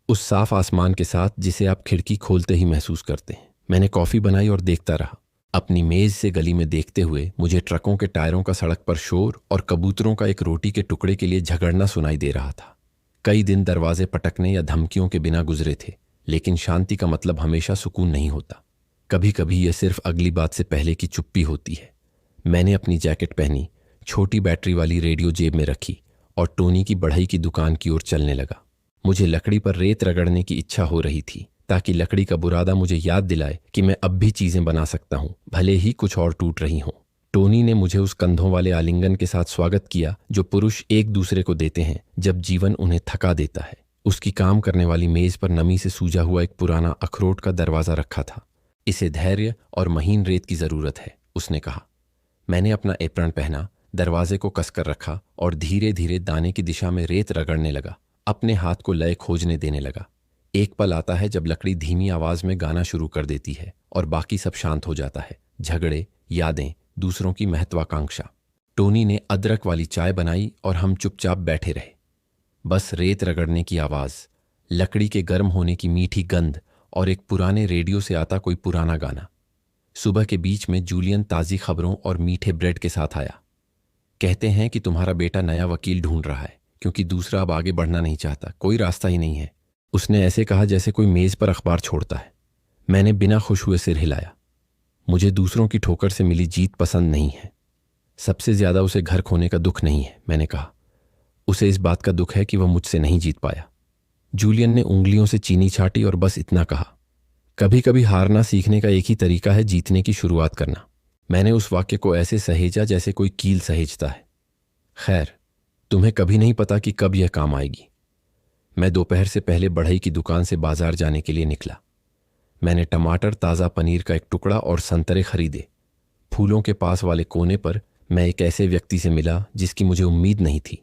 उस साफ आसमान के साथ जिसे आप खिड़की खोलते ही महसूस करते हैं। मैंने कॉफ़ी बनाई और देखता रहा, अपनी मेज़ से गली में देखते हुए। मुझे ट्रकों के टायरों का सड़क पर शोर और कबूतरों का एक रोटी के टुकड़े के लिए झगड़ना सुनाई दे रहा था। कई दिन दरवाजे पटकने या धमकियों के बिना गुजरे थे, लेकिन शांति का मतलब हमेशा सुकून नहीं होता। कभी कभी यह सिर्फ अगली बात से पहले की चुप्पी होती है। मैंने अपनी जैकेट पहनी, छोटी बैटरी वाली रेडियो जेब में रखी और टोनी की बढ़ई की दुकान की ओर चलने लगा। मुझे लकड़ी पर रेत रगड़ने की इच्छा हो रही थी, ताकि लकड़ी का बुरादा मुझे याद दिलाए कि मैं अब भी चीजें बना सकता हूं, भले ही कुछ और टूट रही हों। टोनी ने मुझे उस कंधों वाले आलिंगन के साथ स्वागत किया जो पुरुष एक दूसरे को देते हैं जब जीवन उन्हें थका देता है। उसकी काम करने वाली मेज पर नमी से सूजा हुआ एक पुराना अखरोट का दरवाजा रखा था। इसे धैर्य और महीन रेत की जरूरत है, उसने कहा। मैंने अपना एप्रन पहना, दरवाजे को कसकर रखा और धीरे धीरे दाने की दिशा में रेत रगड़ने लगा। अपने हाथ को लय खोजने देने लगा। एक पल आता है जब लकड़ी धीमी आवाज में गाना शुरू कर देती है और बाकी सब शांत हो जाता है। झगड़े, यादें, दूसरों की महत्वाकांक्षा। टोनी ने अदरक वाली चाय बनाई और हम चुपचाप बैठे रहे। बस रेत रगड़ने की आवाज, लकड़ी के गर्म होने की मीठी गंध और एक पुराने रेडियो से आता कोई पुराना गाना। सुबह के बीच में जूलियन ताज़ी खबरों और मीठे ब्रेड के साथ आया। कहते हैं कि तुम्हारा बेटा नया वकील ढूंढ रहा है क्योंकि दूसरा अब आगे बढ़ना नहीं चाहता, कोई रास्ता ही नहीं है। उसने ऐसे कहा जैसे कोई मेज पर अखबार छोड़ता है। मैंने बिना खुश हुए सिर हिलाया। मुझे दूसरों की ठोकर से मिली जीत पसंद नहीं है। सबसे ज्यादा उसे घर खोने का दुख नहीं है, मैंने कहा। उसे इस बात का दुख है कि वह मुझसे नहीं जीत पाया। जूलियन ने उंगलियों से चीनी छाटी और बस इतना कहा, कभी कभी हारना सीखने का एक ही तरीका है, जीतने की शुरुआत करना। मैंने उस वाक्य को ऐसे सहेजा जैसे कोई कील सहेजता है। खैर, तुम्हें कभी नहीं पता कि कब यह काम आएगी। मैं दोपहर से पहले बढ़ई की दुकान से बाजार जाने के लिए निकला। मैंने टमाटर, ताज़ा पनीर का एक टुकड़ा और संतरे खरीदे। फूलों के पास वाले कोने पर मैं एक ऐसे व्यक्ति से मिला जिसकी मुझे उम्मीद नहीं थी।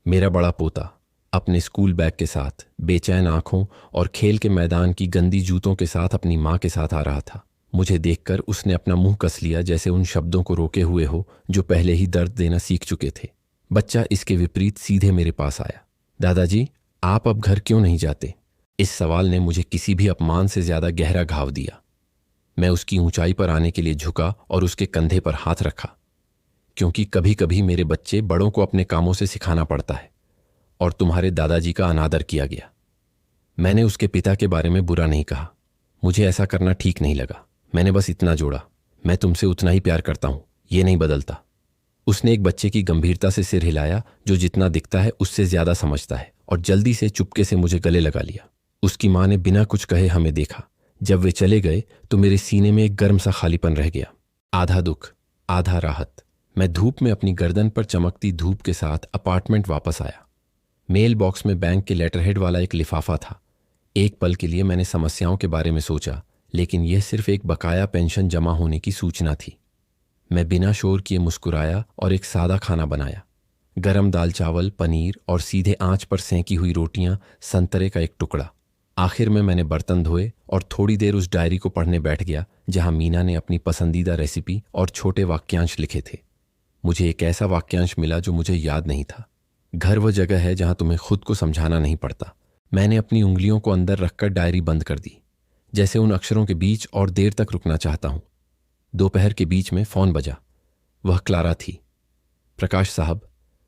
मेरा बड़ा पोता अपने स्कूल बैग के साथ, बेचैन आंखों और खेल के मैदान की गंदी जूतों के साथ अपनी माँ के साथ आ रहा था। मुझे देखकर उसने अपना मुंह कस लिया जैसे उन शब्दों को रोके हुए हो जो पहले ही दर्द देना सीख चुके थे। बच्चा इसके विपरीत सीधे मेरे पास आया। दादाजी, आप अब घर क्यों नहीं जाते? इस सवाल ने मुझे किसी भी अपमान से ज्यादा गहरा घाव दिया। मैं उसकी ऊंचाई पर आने के लिए झुका और उसके कंधे पर हाथ रखा, क्योंकि कभी कभी मेरे बच्चे बड़ों को अपने कामों से सिखाना पड़ता है और तुम्हारे दादाजी का अनादर किया गया। मैंने उसके पिता के बारे में बुरा नहीं कहा। मुझे ऐसा करना ठीक नहीं लगा। मैंने बस इतना जोड़ा, मैं तुमसे उतना ही प्यार करता हूं, ये नहीं बदलता। उसने एक बच्चे की गंभीरता से सिर हिलाया जो जितना दिखता है उससे ज्यादा समझता है, और जल्दी से चुपके से मुझे गले लगा लिया। उसकी मां ने बिना कुछ कहे हमें देखा। जब वे चले गए तो मेरे सीने में एक गर्म सा खालीपन रह गया, आधा दुख आधा राहत। मैं धूप में अपनी गर्दन पर चमकती धूप के साथ अपार्टमेंट वापस आया। मेल बॉक्स में बैंक के लेटरहेड वाला एक लिफाफा था। एक पल के लिए मैंने समस्याओं के बारे में सोचा, लेकिन यह सिर्फ एक बकाया पेंशन जमा होने की सूचना थी। मैं बिना शोर किए मुस्कुराया और एक सादा खाना बनाया। गरम दाल चावल, पनीर और सीधे आंच पर सेंकी हुई रोटियां, संतरे का एक टुकड़ा। आखिर में मैंने बर्तन धोए और थोड़ी देर उस डायरी को पढ़ने बैठ गया जहां मीना ने अपनी पसंदीदा रेसिपी और छोटे वाक्यांश लिखे थे। मुझे एक ऐसा वाक्यांश मिला जो मुझे याद नहीं था। घर वह जगह है जहां तुम्हें खुद को समझाना नहीं पड़ता। मैंने अपनी उंगलियों को अंदर रखकर डायरी बंद कर दी, जैसे उन अक्षरों के बीच और देर तक रुकना चाहता हूं। दोपहर के बीच में फोन बजा। वह क्लारा थी। प्रकाश साहब,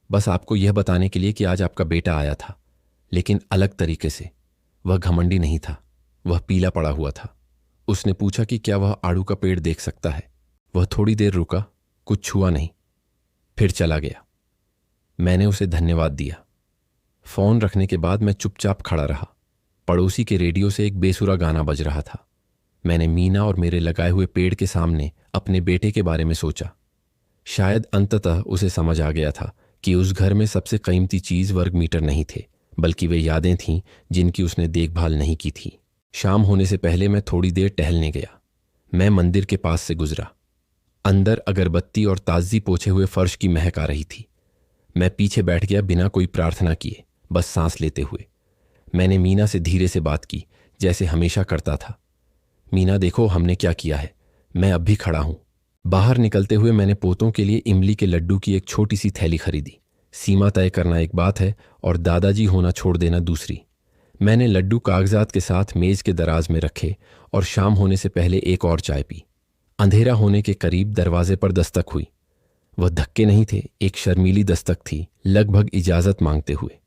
बस आपको यह बताने के लिए कि आज आपका बेटा आया था, लेकिन अलग तरीके से। वह घमंडी नहीं था, वह पीला पड़ा हुआ था। उसने पूछा कि क्या वह आड़ू का पेड़ देख सकता है। वह थोड़ी देर रुका, कुछ छुआ नहीं, फिर चला गया। मैंने उसे धन्यवाद दिया। फोन रखने के बाद मैं चुपचाप खड़ा रहा। पड़ोसी के रेडियो से एक बेसुरा गाना बज रहा था। मैंने मीना और मेरे लगाए हुए पेड़ के सामने अपने बेटे के बारे में सोचा। शायद अंततः उसे समझ आ गया था कि उस घर में सबसे कीमती चीज वर्ग मीटर नहीं थे, बल्कि वे यादें थीं जिनकी उसने देखभाल नहीं की थी। शाम होने से पहले मैं थोड़ी देर टहलने गया। मैं मंदिर के पास से गुजरा। अंदर अगरबत्ती और ताज़ी पोछे हुए फर्श की महक आ रही थी। मैं पीछे बैठ गया बिना कोई प्रार्थना किए, बस सांस लेते हुए। मैंने मीना से धीरे से बात की, जैसे हमेशा करता था। मीना, देखो हमने क्या किया है। मैं अब भी खड़ा हूं। बाहर निकलते हुए मैंने पोतों के लिए इमली के लड्डू की एक छोटी सी थैली खरीदी। सीमा तय करना एक बात है और दादाजी होना छोड़ देना दूसरी। मैंने लड्डू कागजात के साथ मेज के दराज में रखे और शाम होने से पहले एक और चाय पी। अंधेरा होने के करीब दरवाजे पर दस्तक हुई। वह धक्के नहीं थे, एक शर्मीली दस्तक थी, लगभग इजाजत मांगते हुए।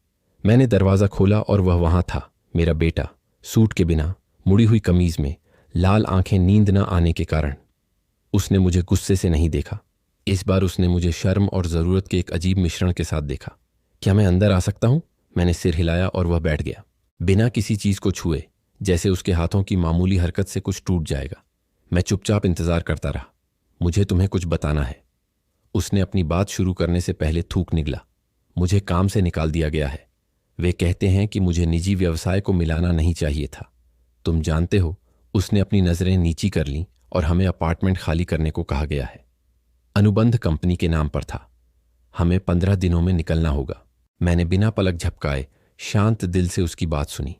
मैंने दरवाज़ा खोला और वह वहां था, मेरा बेटा, सूट के बिना, मुड़ी हुई कमीज में, लाल आंखें नींद न आने के कारण। उसने मुझे गुस्से से नहीं देखा। इस बार उसने मुझे शर्म और ज़रूरत के एक अजीब मिश्रण के साथ देखा। क्या मैं अंदर आ सकता हूं? मैंने सिर हिलाया और वह बैठ गया, बिना किसी चीज़ को छुए, जैसे उसके हाथों की मामूली हरकत से कुछ टूट जाएगा। मैं चुपचाप इंतजार करता रहा। मुझे तुम्हें कुछ बताना है। उसने अपनी बात शुरू करने से पहले थूक निगला। मुझे काम से निकाल दिया गया है। वे कहते हैं कि मुझे निजी व्यवसाय को मिलाना नहीं चाहिए था। तुम जानते हो, उसने अपनी नज़रें नीची कर लीं और हमें अपार्टमेंट खाली करने को कहा गया है। अनुबंध कंपनी के नाम पर था। हमें 15 दिनों में निकलना होगा। मैंने बिना पलक झपकाए शांत दिल से उसकी बात सुनी।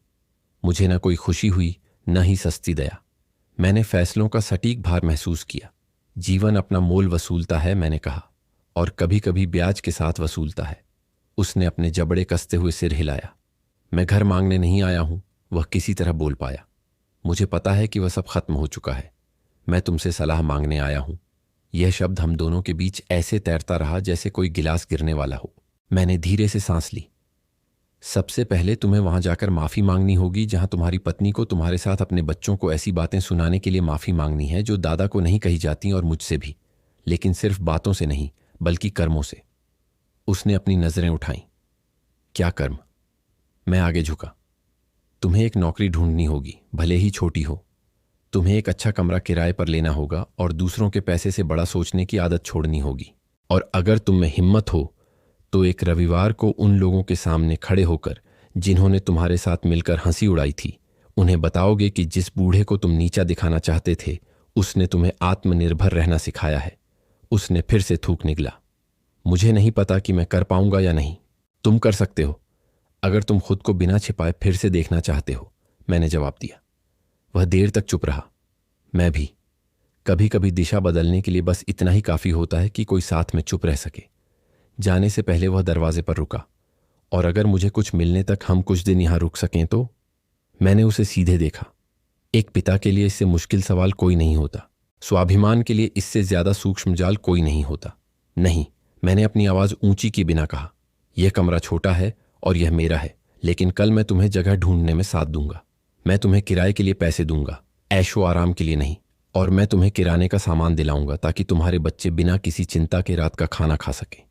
मुझे न कोई खुशी हुई, न ही सस्ती दया। मैंने फैसलों का सटीक भार महसूस किया। जीवन अपना मोल वसूलता है, मैंने कहा, और कभी कभी ब्याज के साथ वसूलता है। उसने अपने जबड़े कसते हुए सिर हिलाया। मैं घर मांगने नहीं आया हूं, वह किसी तरह बोल पाया। मुझे पता है कि वह सब खत्म हो चुका है। मैं तुमसे सलाह मांगने आया हूं। यह शब्द हम दोनों के बीच ऐसे तैरता रहा जैसे कोई गिलास गिरने वाला हो। मैंने धीरे से सांस ली। सबसे पहले तुम्हें वहां जाकर माफी मांगनी होगी, जहां तुम्हारी पत्नी को तुम्हारे साथ अपने बच्चों को ऐसी बातें सुनाने के लिए माफी मांगनी है जो दादा को नहीं कही जाती, और मुझसे भी, लेकिन सिर्फ बातों से नहीं बल्कि कर्मों से। उसने अपनी नजरें उठाईं। क्या कर्म? मैं आगे झुका। तुम्हें एक नौकरी ढूंढनी होगी, भले ही छोटी हो। तुम्हें एक अच्छा कमरा किराए पर लेना होगा और दूसरों के पैसे से बड़ा सोचने की आदत छोड़नी होगी। और अगर तुम में हिम्मत हो तो एक रविवार को उन लोगों के सामने खड़े होकर जिन्होंने तुम्हारे साथ मिलकर हंसी उड़ाई थी, उन्हें बताओगे कि जिस बूढ़े को तुम नीचा दिखाना चाहते थे, उसने तुम्हें आत्मनिर्भर रहना सिखाया है। उसने फिर से थूक निगला। मुझे नहीं पता कि मैं कर पाऊंगा या नहीं। तुम कर सकते हो, अगर तुम खुद को बिना छिपाए फिर से देखना चाहते हो, मैंने जवाब दिया। वह देर तक चुप रहा। मैं भी। कभी कभी दिशा बदलने के लिए बस इतना ही काफी होता है कि कोई साथ में चुप रह सके। जाने से पहले वह दरवाजे पर रुका। और अगर मुझे कुछ मिलने तक हम कुछ दिन यहां रुक सकें तो? मैंने उसे सीधे देखा। एक पिता के लिए इससे मुश्किल सवाल कोई नहीं होता। स्वाभिमान के लिए इससे ज्यादा सूक्ष्म जाल कोई नहीं होता। नहीं, मैंने अपनी आवाज ऊंची की बिना कहा। यह कमरा छोटा है और यह मेरा है, लेकिन कल मैं तुम्हें जगह ढूंढने में साथ दूंगा। मैं तुम्हें किराए के लिए पैसे दूंगा, ऐशो आराम के लिए नहीं। और मैं तुम्हें किराने का सामान दिलाऊंगा ताकि तुम्हारे बच्चे बिना किसी चिंता के रात का खाना खा सकें।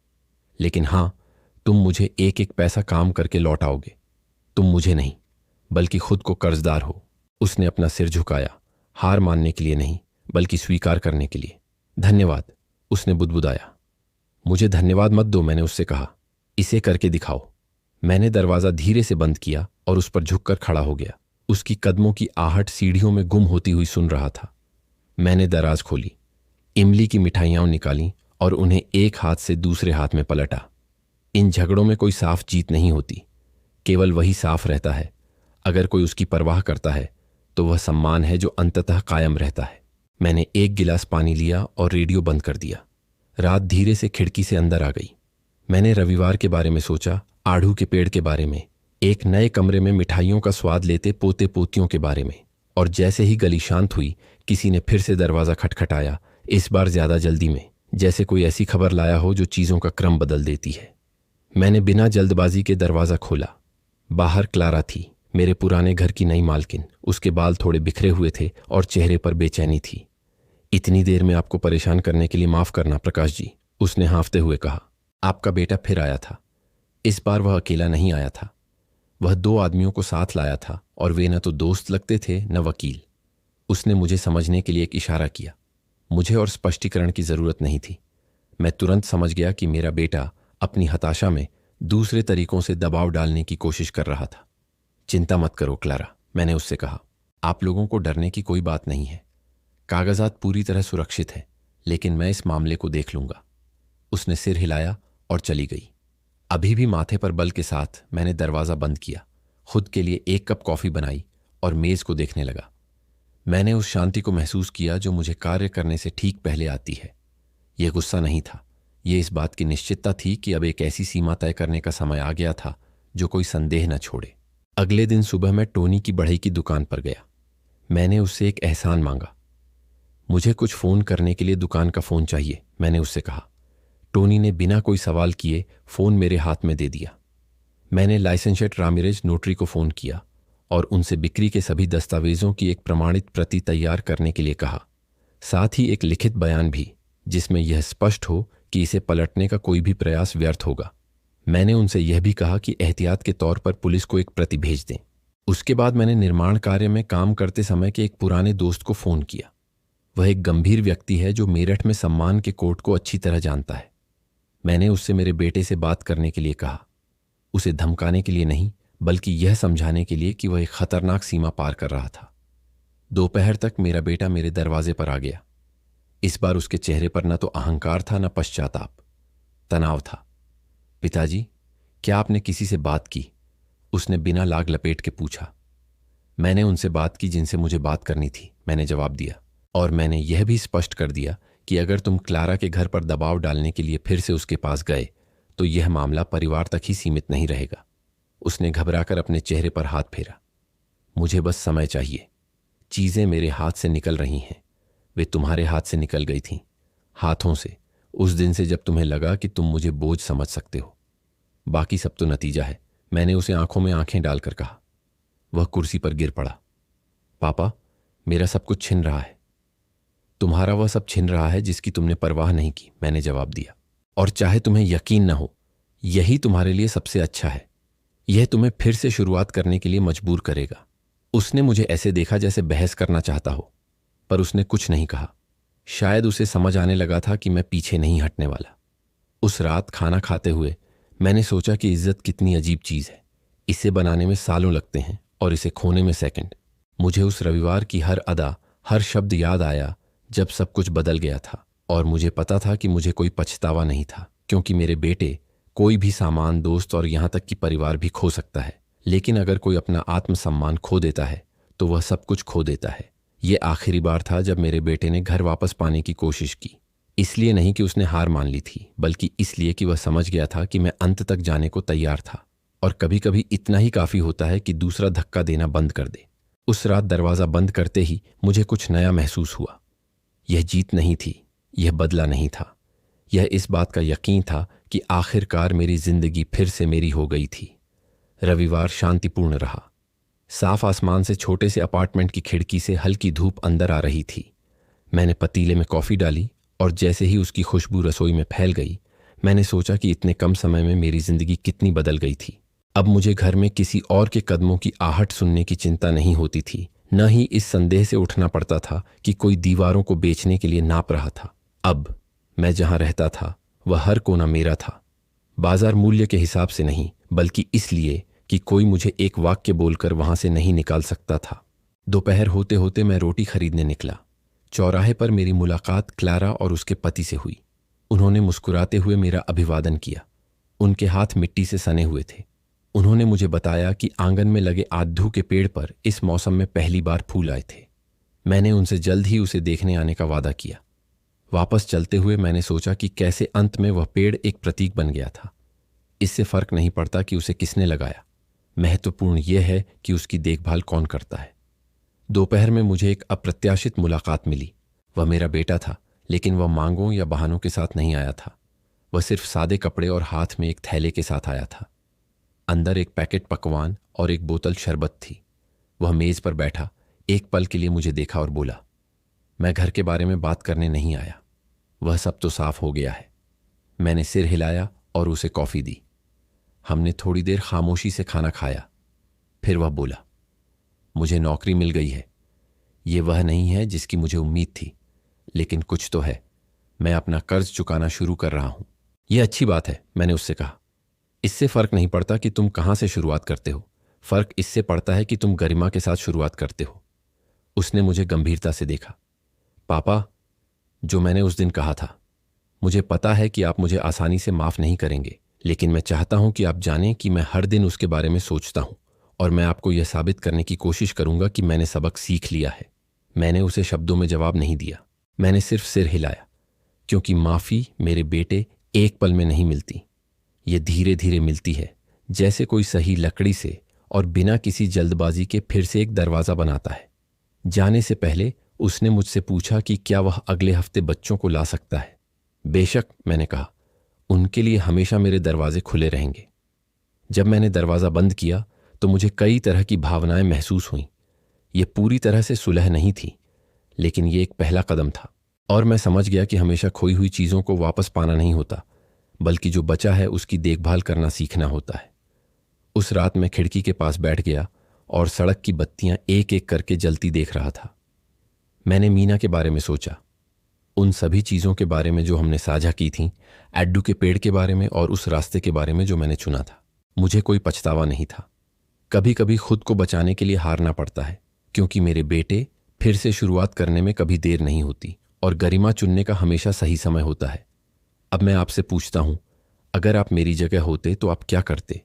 लेकिन हां, तुम मुझे एक एक पैसा काम करके लौटाओगे। तुम मुझे नहीं, बल्कि खुद को कर्जदार हो। उसने अपना सिर झुकाया, हार मानने के लिए नहीं बल्कि स्वीकार करने के लिए। धन्यवाद, उसने बुदबुदाया। मुझे धन्यवाद मत दो, मैंने उससे कहा। इसे करके दिखाओ। मैंने दरवाजा धीरे से बंद किया और उस पर झुककर खड़ा हो गया। उसकी कदमों की आहट सीढ़ियों में गुम होती हुई सुन रहा था। मैंने दराज खोली, इमली की मिठाइयां निकाली और उन्हें एक हाथ से दूसरे हाथ में पलटा। इन झगड़ों में कोई साफ जीत नहीं होती, केवल वही साफ रहता है। अगर कोई उसकी परवाह करता है तो वह सम्मान है जो अंततः कायम रहता है। मैंने एक गिलास पानी लिया और रेडियो बंद कर दिया। रात धीरे से खिड़की से अंदर आ गई। मैंने रविवार के बारे में सोचा, आड़ू के पेड़ के बारे में, एक नए कमरे में मिठाइयों का स्वाद लेते पोते पोतियों के बारे में। और जैसे ही गली शांत हुई, किसी ने फिर से दरवाजा खटखटाया, इस बार ज्यादा जल्दी में, जैसे कोई ऐसी खबर लाया हो जो चीजों का क्रम बदल देती है। मैंने बिना जल्दबाजी के दरवाजा खोला। बाहर क्लारा थी, मेरे पुराने घर की नई मालकिन। उसके बाल थोड़े बिखरे हुए थे और चेहरे पर बेचैनी थी। इतनी देर में आपको परेशान करने के लिए माफ करना प्रकाश जी, उसने हाँफते हुए कहा। आपका बेटा फिर आया था। इस बार वह अकेला नहीं आया था। वह 2 आदमियों को साथ लाया था और वे न तो दोस्त लगते थे न वकील। उसने मुझे समझने के लिए एक इशारा किया। मुझे और स्पष्टीकरण की जरूरत नहीं थी। मैं तुरंत समझ गया कि मेरा बेटा अपनी हताशा में दूसरे तरीकों से दबाव डालने की कोशिश कर रहा था। चिंता मत करो क्लारा, मैंने उससे कहा। आप लोगों को डरने की कोई बात नहीं है। कागजात पूरी तरह सुरक्षित हैं, लेकिन मैं इस मामले को देख लूंगा। उसने सिर हिलाया और चली गई। अभी भी माथे पर बल के साथ मैंने दरवाजा बंद किया, खुद के लिए 1 कप कॉफी बनाई और मेज को देखने लगा। मैंने उस शांति को महसूस किया जो मुझे कार्य करने से ठीक पहले आती है। यह गुस्सा नहीं था, यह इस बात की निश्चितता थी कि अब एक ऐसी सीमा तय करने का समय आ गया था जो कोई संदेह न छोड़े। अगले दिन सुबह मैं टोनी की बढ़ई की दुकान पर गया। मैंने उससे एक एहसान मांगा। मुझे कुछ फ़ोन करने के लिए दुकान का फ़ोन चाहिए, मैंने उससे कहा। टोनी ने बिना कोई सवाल किए फ़ोन मेरे हाथ में दे दिया। मैंने लाइसेंसेट रामिरेज नोटरी को फ़ोन किया और उनसे बिक्री के सभी दस्तावेज़ों की एक प्रमाणित प्रति तैयार करने के लिए कहा, साथ ही एक लिखित बयान भी जिसमें यह स्पष्ट हो कि इसे पलटने का कोई भी प्रयास व्यर्थ होगा। मैंने उनसे यह भी कहा कि एहतियात के तौर पर पुलिस को एक प्रति भेज दें। उसके बाद मैंने निर्माण कार्य में काम करते समय के एक पुराने दोस्त को फ़ोन किया। वह एक गंभीर व्यक्ति है जो मेरठ में सम्मान के कोर्ट को अच्छी तरह जानता है। मैंने उससे मेरे बेटे से बात करने के लिए कहा, उसे धमकाने के लिए नहीं बल्कि यह समझाने के लिए कि वह एक खतरनाक सीमा पार कर रहा था। दोपहर तक मेरा बेटा मेरे दरवाजे पर आ गया। इस बार उसके चेहरे पर न तो अहंकार था न पश्चाताप, तनाव था। पिताजी, क्या आपने किसी से बात की? उसने बिना लाग लपेट के पूछा। मैंने उनसे बात की जिनसे मुझे बात करनी थी, मैंने जवाब दिया। और मैंने यह भी स्पष्ट कर दिया कि अगर तुम क्लारा के घर पर दबाव डालने के लिए फिर से उसके पास गए तो यह मामला परिवार तक ही सीमित नहीं रहेगा। उसने घबराकर अपने चेहरे पर हाथ फेरा। मुझे बस समय चाहिए। चीज़ें मेरे हाथ से निकल रही हैं। वे तुम्हारे हाथ से निकल गई थीं, हाथों से, उस दिन से जब तुम्हें लगा कि तुम मुझे बोझ समझ सकते हो। बाकी सब तो नतीजा है, मैंने उसे आंखों में आंखें डालकर कहा। वह कुर्सी पर गिर पड़ा। पापा, मेरा सब कुछ छिन रहा है। तुम्हारा वह सब छिन रहा है जिसकी तुमने परवाह नहीं की, मैंने जवाब दिया। और चाहे तुम्हें यकीन न हो, यही तुम्हारे लिए सबसे अच्छा है। यह तुम्हें फिर से शुरुआत करने के लिए मजबूर करेगा। उसने मुझे ऐसे देखा जैसे बहस करना चाहता हो, पर उसने कुछ नहीं कहा। शायद उसे समझ आने लगा था कि मैं पीछे नहीं हटने वाला। उस रात खाना खाते हुए मैंने सोचा कि इज्जत कितनी अजीब चीज़ है। इसे बनाने में सालों लगते हैं और इसे खोने में सेकंड। मुझे उस रविवार की हर अदा, हर शब्द याद आया जब सब कुछ बदल गया था। और मुझे पता था कि मुझे कोई पछतावा नहीं था, क्योंकि मेरे बेटे कोई भी सामान, दोस्त और यहाँ तक कि परिवार भी खो सकता है, लेकिन अगर कोई अपना आत्मसम्मान खो देता है तो वह सब कुछ खो देता है। ये आखिरी बार था जब मेरे बेटे ने घर वापस पाने की कोशिश की। इसलिए नहीं कि उसने हार मान ली थी, बल्कि इसलिए कि वह समझ गया था कि मैं अंत तक जाने को तैयार था। और कभी कभी इतना ही काफ़ी होता है कि दूसरा धक्का देना बंद कर दे। उस रात दरवाज़ा बंद करते ही मुझे कुछ नया महसूस हुआ। यह जीत नहीं थी, यह बदला नहीं था। यह इस बात का यकीन था कि आखिरकार मेरी जिंदगी फिर से मेरी हो गई थी। रविवार शांतिपूर्ण रहा। साफ आसमान से छोटे से अपार्टमेंट की खिड़की से हल्की धूप अंदर आ रही थी। मैंने पतीले में कॉफ़ी डाली और जैसे ही उसकी खुशबू रसोई में फैल गई, मैंने सोचा कि इतने कम समय में मेरी जिंदगी कितनी बदल गई थी। अब मुझे घर में किसी और के कदमों की आहट सुनने की चिंता नहीं होती थी, न ही इस संदेह से उठना पड़ता था कि कोई दीवारों को बेचने के लिए नाप रहा था। अब मैं जहां रहता था वह हर कोना मेरा था। बाजार मूल्य के हिसाब से नहीं, बल्कि इसलिए कि कोई मुझे एक वाक्य बोलकर वहां से नहीं निकाल सकता था। दोपहर होते होते मैं रोटी खरीदने निकला। चौराहे पर मेरी मुलाकात क्लारा और उसके पति से हुई। उन्होंने मुस्कुराते हुए मेरा अभिवादन किया। उनके हाथ मिट्टी से सने हुए थे। उन्होंने मुझे बताया कि आंगन में लगे आद्धू के पेड़ पर इस मौसम में पहली बार फूल आए थे। मैंने उनसे जल्द ही उसे देखने आने का वादा किया। वापस चलते हुए मैंने सोचा कि कैसे अंत में वह पेड़ एक प्रतीक बन गया था। इससे फर्क नहीं पड़ता कि उसे किसने लगाया, महत्वपूर्ण यह है कि उसकी देखभाल कौन करता है। दोपहर में मुझे एक अप्रत्याशित मुलाकात मिली। वह मेरा बेटा था, लेकिन वह मांगों या बहानों के साथ नहीं आया था। वह सिर्फ सादे कपड़े और हाथ में एक थैले के साथ आया था। अंदर एक पैकेट पकवान और एक बोतल शरबत थी। वह मेज पर बैठा, एक पल के लिए मुझे देखा और बोला, मैं घर के बारे में बात करने नहीं आया। वह सब तो साफ हो गया है। मैंने सिर हिलाया और उसे कॉफ़ी दी। हमने थोड़ी देर खामोशी से खाना खाया। फिर वह बोला, मुझे नौकरी मिल गई है। ये वह नहीं है जिसकी मुझे उम्मीद थी, लेकिन कुछ तो है। मैं अपना कर्ज चुकाना शुरू कर रहा हूं। यह अच्छी बात है, मैंने उससे कहा। इससे फर्क नहीं पड़ता कि तुम कहां से शुरुआत करते हो, फर्क इससे पड़ता है कि तुम गरिमा के साथ शुरुआत करते हो। उसने मुझे गंभीरता से देखा। पापा, जो मैंने उस दिन कहा था, मुझे पता है कि आप मुझे आसानी से माफ नहीं करेंगे, लेकिन मैं चाहता हूं कि आप जानें कि मैं हर दिन उसके बारे में सोचता हूं और मैं आपको यह साबित करने की कोशिश करूंगा कि मैंने सबक सीख लिया है। मैंने उसे शब्दों में जवाब नहीं दिया, मैंने सिर्फ सिर हिलाया, क्योंकि माफ़ी मेरे बेटे एक पल में नहीं मिलती। ये धीरे धीरे मिलती है, जैसे कोई सही लकड़ी से और बिना किसी जल्दबाजी के फिर से एक दरवाज़ा बनाता है। जाने से पहले उसने मुझसे पूछा कि क्या वह अगले हफ्ते बच्चों को ला सकता है। बेशक, मैंने कहा, उनके लिए हमेशा मेरे दरवाजे खुले रहेंगे। जब मैंने दरवाज़ा बंद किया तो मुझे कई तरह की भावनाएं महसूस हुईं। ये पूरी तरह से सुलह नहीं थी, लेकिन ये एक पहला कदम था और मैं समझ गया कि हमेशा खोई हुई चीज़ों को वापस पाना नहीं होता, बल्कि जो बचा है उसकी देखभाल करना सीखना होता है। उस रात मैं खिड़की के पास बैठ गया और सड़क की बत्तियां एक एक करके जलती देख रहा था। मैंने मीना के बारे में सोचा, उन सभी चीज़ों के बारे में जो हमने साझा की थीं, एड्डू के पेड़ के बारे में और उस रास्ते के बारे में जो मैंने चुना था। मुझे कोई पछतावा नहीं था। कभी कभी खुद को बचाने के लिए हारना पड़ता है, क्योंकि मेरे बेटे फिर से शुरुआत करने में कभी देर नहीं होती और गरिमा चुनने का हमेशा सही समय होता है। अब मैं आपसे पूछता हूं, अगर आप मेरी जगह होते तो आप क्या करते?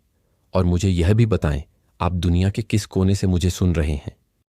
और मुझे यह भी बताएं, आप दुनिया के किस कोने से मुझे सुन रहे हैं?